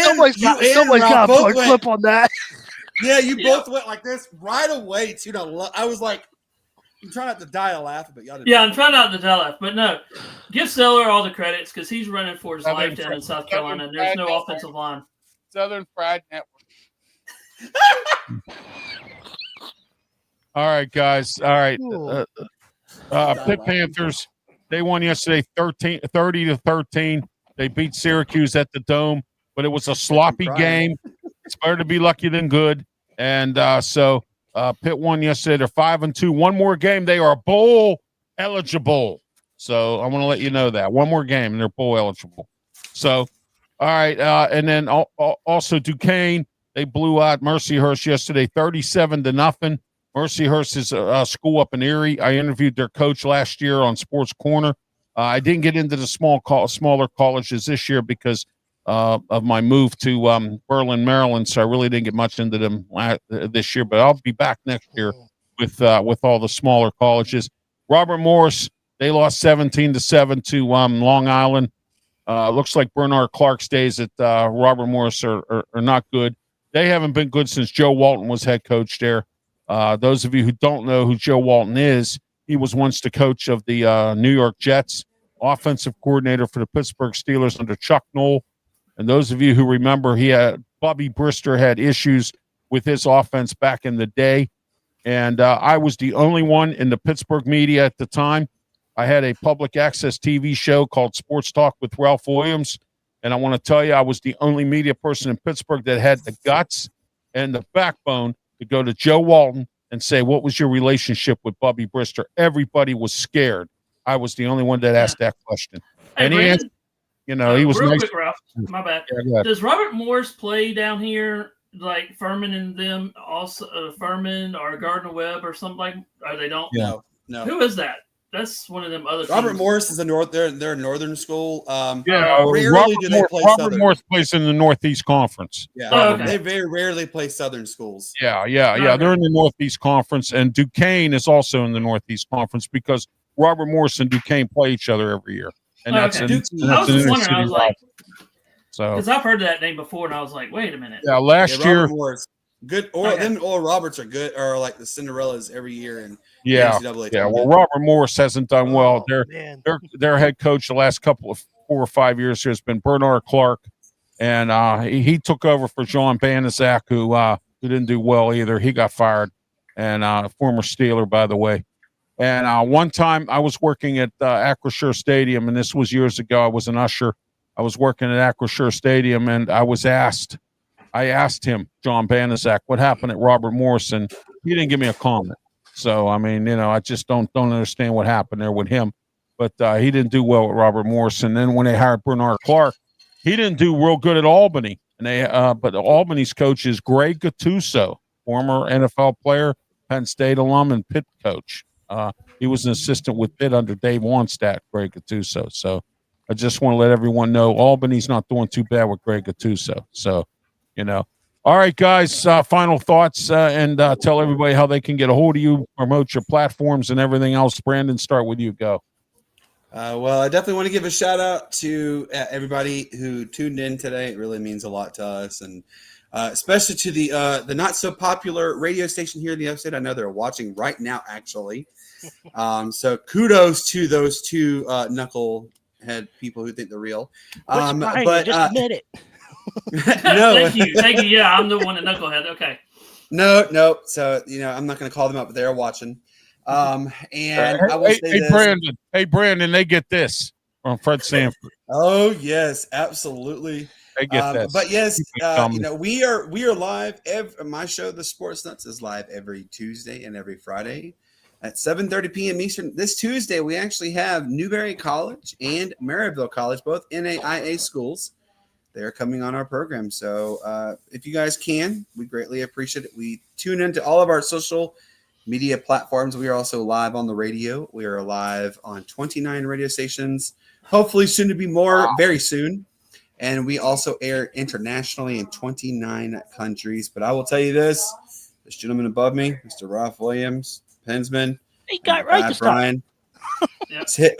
someone's got to put a clip on that. Yeah, you both went like this right away. Too. I was like, I'm trying not to die a laugh, but y'all. Yeah, I'm trying not to die a laugh, but no, give Seller all the credits because he's running for his life down in South Carolina. And there's no offensive line. Southern Fried Network. All right, guys. All right. Pitt Panthers. They won yesterday 30-13. They beat Syracuse at the Dome, but it was a sloppy game. It's better to be lucky than good. And so Pitt won yesterday. They're 5-2. One more game. They are bowl eligible. So I want to let you know that. One more game, and they're bowl eligible. So, all right. And then also Duquesne, they blew out Mercyhurst yesterday 37-0. Mercyhurst is a school up in Erie. I interviewed their coach last year on Sports Corner. I didn't get into the smaller colleges this year because of my move to Berlin, Maryland, so I really didn't get much into them this year. But I'll be back next year with all the smaller colleges. Robert Morris, they lost 17-7 to Long Island. Looks like Bernard Clark's days at Robert Morris are not good. They haven't been good since Joe Walton was head coach there. Those of you who don't know who Joe Walton is, He was once the coach of the New York Jets, offensive coordinator for the Pittsburgh Steelers under Chuck Noll. And those of you who remember, Bobby Brister had issues with his offense back in the day. And I was the only one in the Pittsburgh media at the time. I had a public access TV show called Sports Talk with Ralph Williams. And I want to tell you, I was the only media person in Pittsburgh that had the guts and the backbone to go to Joe Walton and say, what was your relationship with Bobby Brister? Everybody was scared. I was the only one that asked that question. Hey, and he answered, he was real nice. Quick, Ralph, my bad. Yeah, does Robert Morris play down here, like Furman and them, also Furman or Gardner Webb or something like? Or they don't? No. Who is that? That's one of them other. Robert teams. Morris is they're a northern school. Rarely do they play Robert Morris plays in the Northeast Conference. Yeah, they very rarely play Southern schools. Yeah. They're in the Northeast Conference, and Duquesne is also in the Northeast Conference because Robert Morris and Duquesne play each other every year. And I that's was just wondering. I was like, so because I've heard that name before, and I was like, wait a minute. Yeah, last year. Morris, good. Them Oral Roberts are good, or like the Cinderellas every year. And yeah. Well, Robert Morris hasn't done well. Their head coach the last couple of 4 or 5 years has been Bernard Clark, and he took over for John Banaszak, who didn't do well either. He got fired, and former Steeler, by the way. And one time I was working at Acrisure Stadium, and this was years ago. I was an usher. I was working at Acrisure Stadium, and I asked him, John Banaszak, what happened at Robert Morris, and he didn't give me a comment. So, I mean, I just don't understand what happened there with him. But he didn't do well with Robert Morris. And then when they hired Bernard Clark, he didn't do real good at Albany. And but Albany's coach is Greg Gattuso, former NFL player, Penn State alum, and Pitt coach. He was an assistant with Pitt under Dave Wannstedt, Greg Gattuso. So I just want to let everyone know Albany's not doing too bad with Greg Gattuso. So, All right, guys, final thoughts and tell everybody how they can get a hold of you, promote your platforms and everything else. Brandon, start with you. Go. Well, I definitely want to give a shout out to everybody who tuned in today. It really means a lot to us, and especially to the not so popular radio station here in the upstate. I know they're watching right now, actually. So kudos to those two knucklehead people who think they're real. But just admit it. No, thank you. Yeah, I'm the one at knucklehead. Okay. No. So I'm not going to call them up, but they're watching. And I will say this. Hey, Brandon, they get this from Fred Sanford. Oh yes, absolutely. They get this. But yes, we are live. My show, The Sports Nuts, is live every Tuesday and every Friday at 7:30 p.m. Eastern. This Tuesday, we actually have Newberry College and Maryville College, both NAIA schools. They're coming on our program. So if you guys can, we greatly appreciate it. We tune into all of our social media platforms. We are also live on the radio. We are live on 29 radio stations, hopefully soon to be more, very soon. And we also air internationally in 29 countries. But I will tell you this gentleman above me, Mr. Ralph Williams, PENSMAN, he got right this Brian.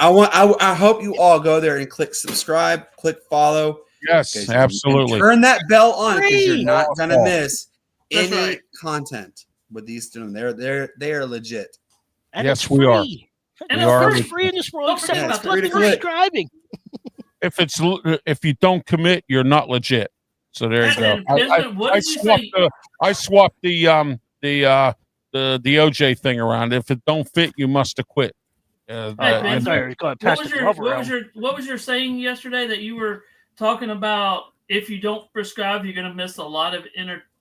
I hope you all go there and click subscribe, click follow. Yes, absolutely. Turn that bell on because you're not going to miss any content with these gentlemen. They are legit. And yes, we are. And it's free in this world. Except subscribing. If you don't commit, you're not legit. So there you go. I swapped the OJ thing around. If it don't fit, you must have quit. What was your saying yesterday that you were talking about? If you don't prescribe, you're going to miss a lot.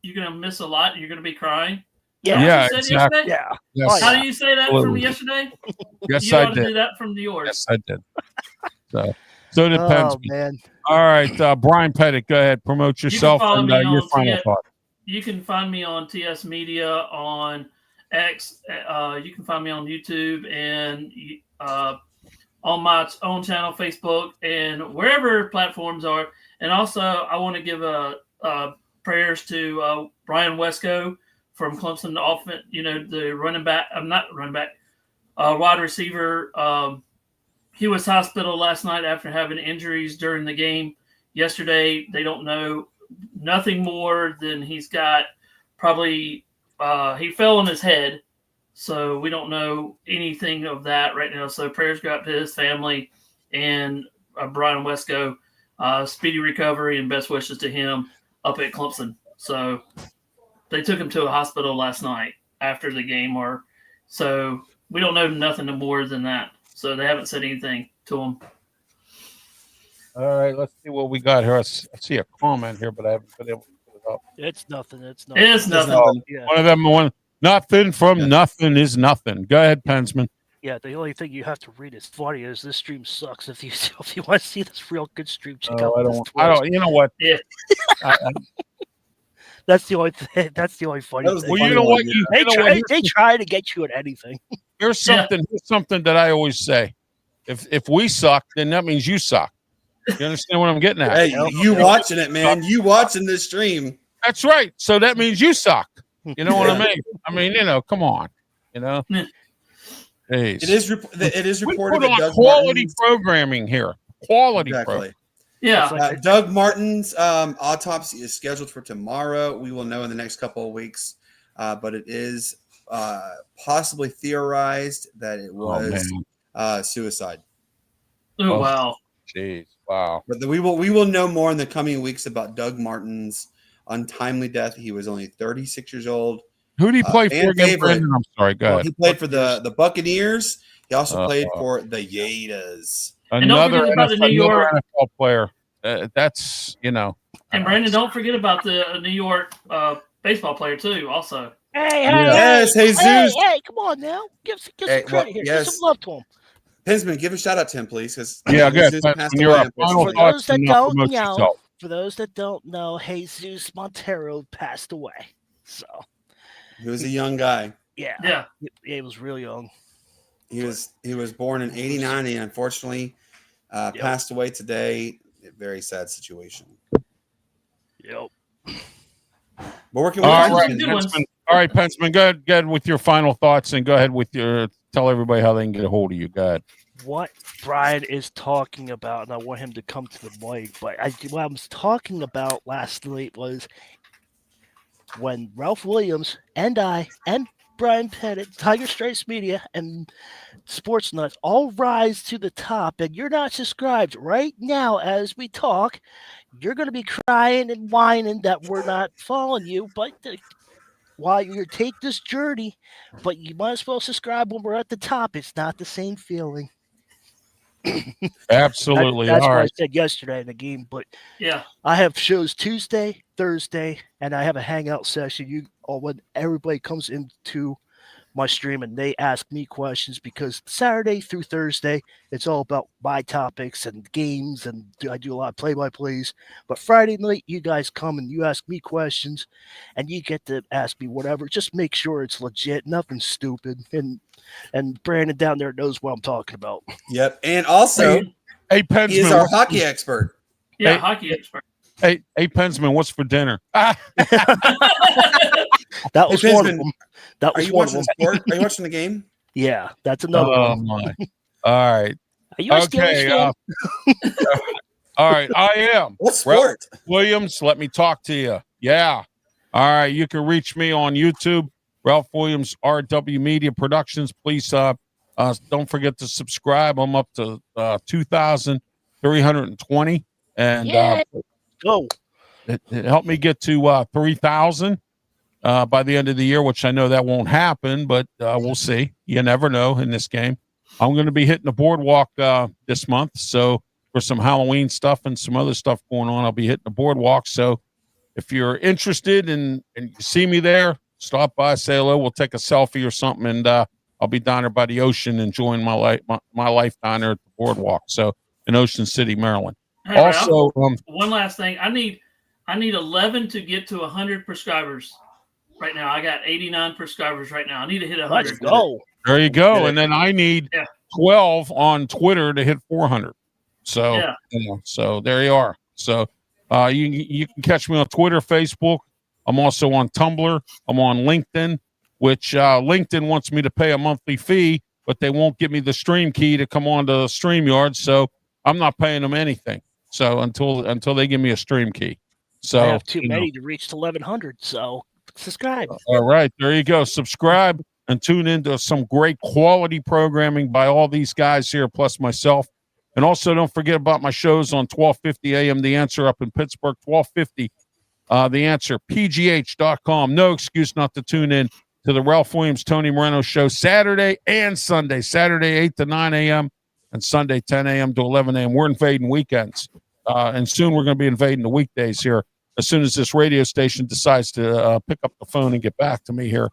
You're going to miss a lot. You're going to be crying. Yeah, exactly. Yeah. Yes. How do you say that from yesterday? Yes, I did. Do that from yours. Yes, I did. So did PENSMAN. Man. All right, Brian Pettit, go ahead, promote yourself and your final thought. You can find me on TS Media on X. You can find me on YouTube and on my own channel, Facebook, and wherever platforms are. And also, I want to give prayers to Brian Wesco from Clemson, the running back. I'm not running back, wide receiver. He was hospitalized last night after having injuries during the game yesterday. They don't know nothing more than he's got probably he fell on his head. So we don't know anything of that right now. So prayers go out to his family and Brian Wesco. Speedy recovery and best wishes to him up at Clemson. So they took him to a hospital last night after the game, so we don't know nothing more than that. So they haven't said anything to him. All right, let's see what we got here. I see a comment here, but I haven't been able to put it up. It's nothing. It's nothing. It's nothing. Yeah. One of them, nothing from nothing is nothing. Go ahead, Pensman. Yeah, the only thing you have to read is funny is this stream sucks. If you want to see this real good stream, check out this Twitch. I don't. You know what? Yeah. That's the only thing. That's the only funny thing. Well, you know what? They try to get you at anything. Here's something that I always say: if we suck, then that means you suck. You understand what I'm getting at? Hey, you watching it, man? You watching this stream? That's right. So that means you suck. You know what I mean? I mean, come on. Jeez. It is reported we put on quality programming here. Quality programming. Yeah. Doug Martin's autopsy is scheduled for tomorrow. We will know in the next couple of weeks, but it is possibly theorized that it was suicide. Oh wow! Jeez, wow! But we will know more in the coming weeks about Doug Martin's untimely death. He was only 36 years old. Who did he play for again, Brandon? I'm sorry, go ahead. He played for the Buccaneers. He also played for the Yetas. Another New York NFL player. That's And Brandon, don't forget about the New York baseball player too. Also. Yes, Jesus. Hey, come on now. Give some credit here. Yes. Give some love to him. Pensman, give a shout out to him, please. Because good. For those that don't know, Jesus Montero passed away. So he was a young guy. Yeah. He was real young. He was born in '89 and unfortunately passed away today. A very sad situation. Yep. We're working with all right, Pensman, go ahead with your final thoughts and go ahead with tell everybody how they can get a hold of you. Go ahead. What Brian is talking about, and I want him to come to the mic, but what I was talking about last night was when Ralph Williams and I and Brian Pettit, Tiger Stripes Media, and Sports Nuts all rise to the top, and you're not subscribed right now as we talk, you're going to be crying and whining that we're not following you, but while you take this journey, but you might as well subscribe when we're at the top. It's not the same feeling. Absolutely. That's what I said yesterday in the game, but yeah, I have shows Tuesday, Thursday, and I have a hangout session. When everybody comes into my stream and they ask me questions, because Saturday through Thursday it's all about my topics and games, and I do a lot of play-by-plays. But Friday night you guys come and you ask me questions, and you get to ask me whatever. Just make sure it's legit, nothing stupid. And Brandon down there knows what I'm talking about. Yep, and also hey Pensman, he is our hockey expert. Yeah, hockey expert. Hey Pensman, what's for dinner? That was one of them. Are you watching sport? Are you watching the game? Yeah, that's another one. Oh my! All right. Are you a Steelers fan? All right, I am. What sport? Ralph Williams, let me talk to you. Yeah. All right, you can reach me on YouTube, Ralph Williams RW Media Productions. Please don't forget to subscribe. I'm up to 2,320, and it helped me get to 3,000 by the end of the year, which I know that won't happen, but we'll see. You never know in this game. I'm going to be hitting the boardwalk this month, so for some Halloween stuff and some other stuff going on, I'll be hitting the boardwalk. So if you're interested and you see me there, stop by, say hello. We'll take a selfie or something, and I'll be down there by the ocean enjoying my life down there at the boardwalk. So in Ocean City, Maryland. Hey, also, one last thing. I need 11 to get to 100 prescribers. Right now, I got 89 prescribers right now. I need to hit 100. Let's go. There you go. And then I need 12 on Twitter to hit 400. So, so there you are. So you can catch me on Twitter, Facebook. I'm also on Tumblr. I'm on LinkedIn, which LinkedIn wants me to pay a monthly fee, but they won't give me the stream key to come on to StreamYard. So I'm not paying them anything. So until they give me a stream key. So I have too many to reach to 1,100. So subscribe. All right, there you go. Subscribe. and tune into some great quality programming by all these guys here, plus myself. And also don't forget about my shows on 1250 AM The Answer up in Pittsburgh, 1250 The Answer, pgh.com. No excuse not to tune in to the Ralph Williams, Tony Moreno show Saturday and Sunday. Saturday, 8 to 9 a.m. and Sunday, 10 a.m. to 11 a.m. We're invading weekends. And soon we're going to be invading the weekdays here as soon as this radio station decides to pick up the phone and get back to me here.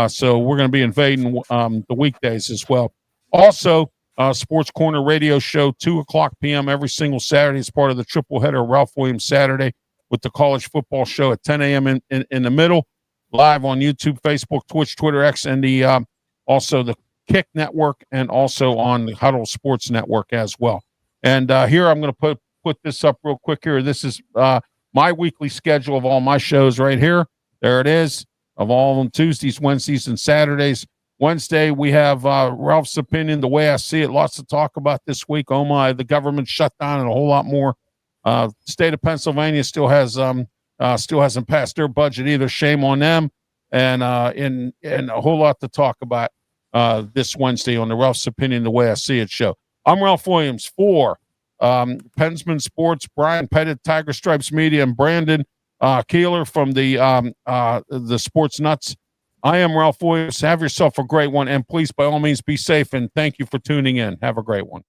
So we're going to be invading the weekdays as well. Also, Sports Corner radio show, 2 o'clock p.m. every single Saturday as part of the triple header Ralph Williams Saturday with the college football show at 10 a.m. in the middle, live on YouTube, Facebook, Twitch, Twitter, X, and the also the Kick Network, and also on the Huddle Sports Network as well. And here I'm going to put this up real quick here. This is my weekly schedule of all my shows right here. There it is, of all on Tuesdays, Wednesdays, and Saturdays. Wednesday, we have Ralph's Opinion, the way I see it. Lots to talk about this week. Oh, my, the government shut down and a whole lot more. State of Pennsylvania still hasn't passed their budget either. Shame on them. And a whole lot to talk about this Wednesday on the Ralph's Opinion, the way I see it show. I'm Ralph Williams for PENSMAN Sports, Bryan Pettit, Tiger Stripes Media, and Brandon Keeler from the Sports Nuts. I am Ralph Williams. Have yourself a great one, and please, by all means, be safe, and thank you for tuning in. Have a great one.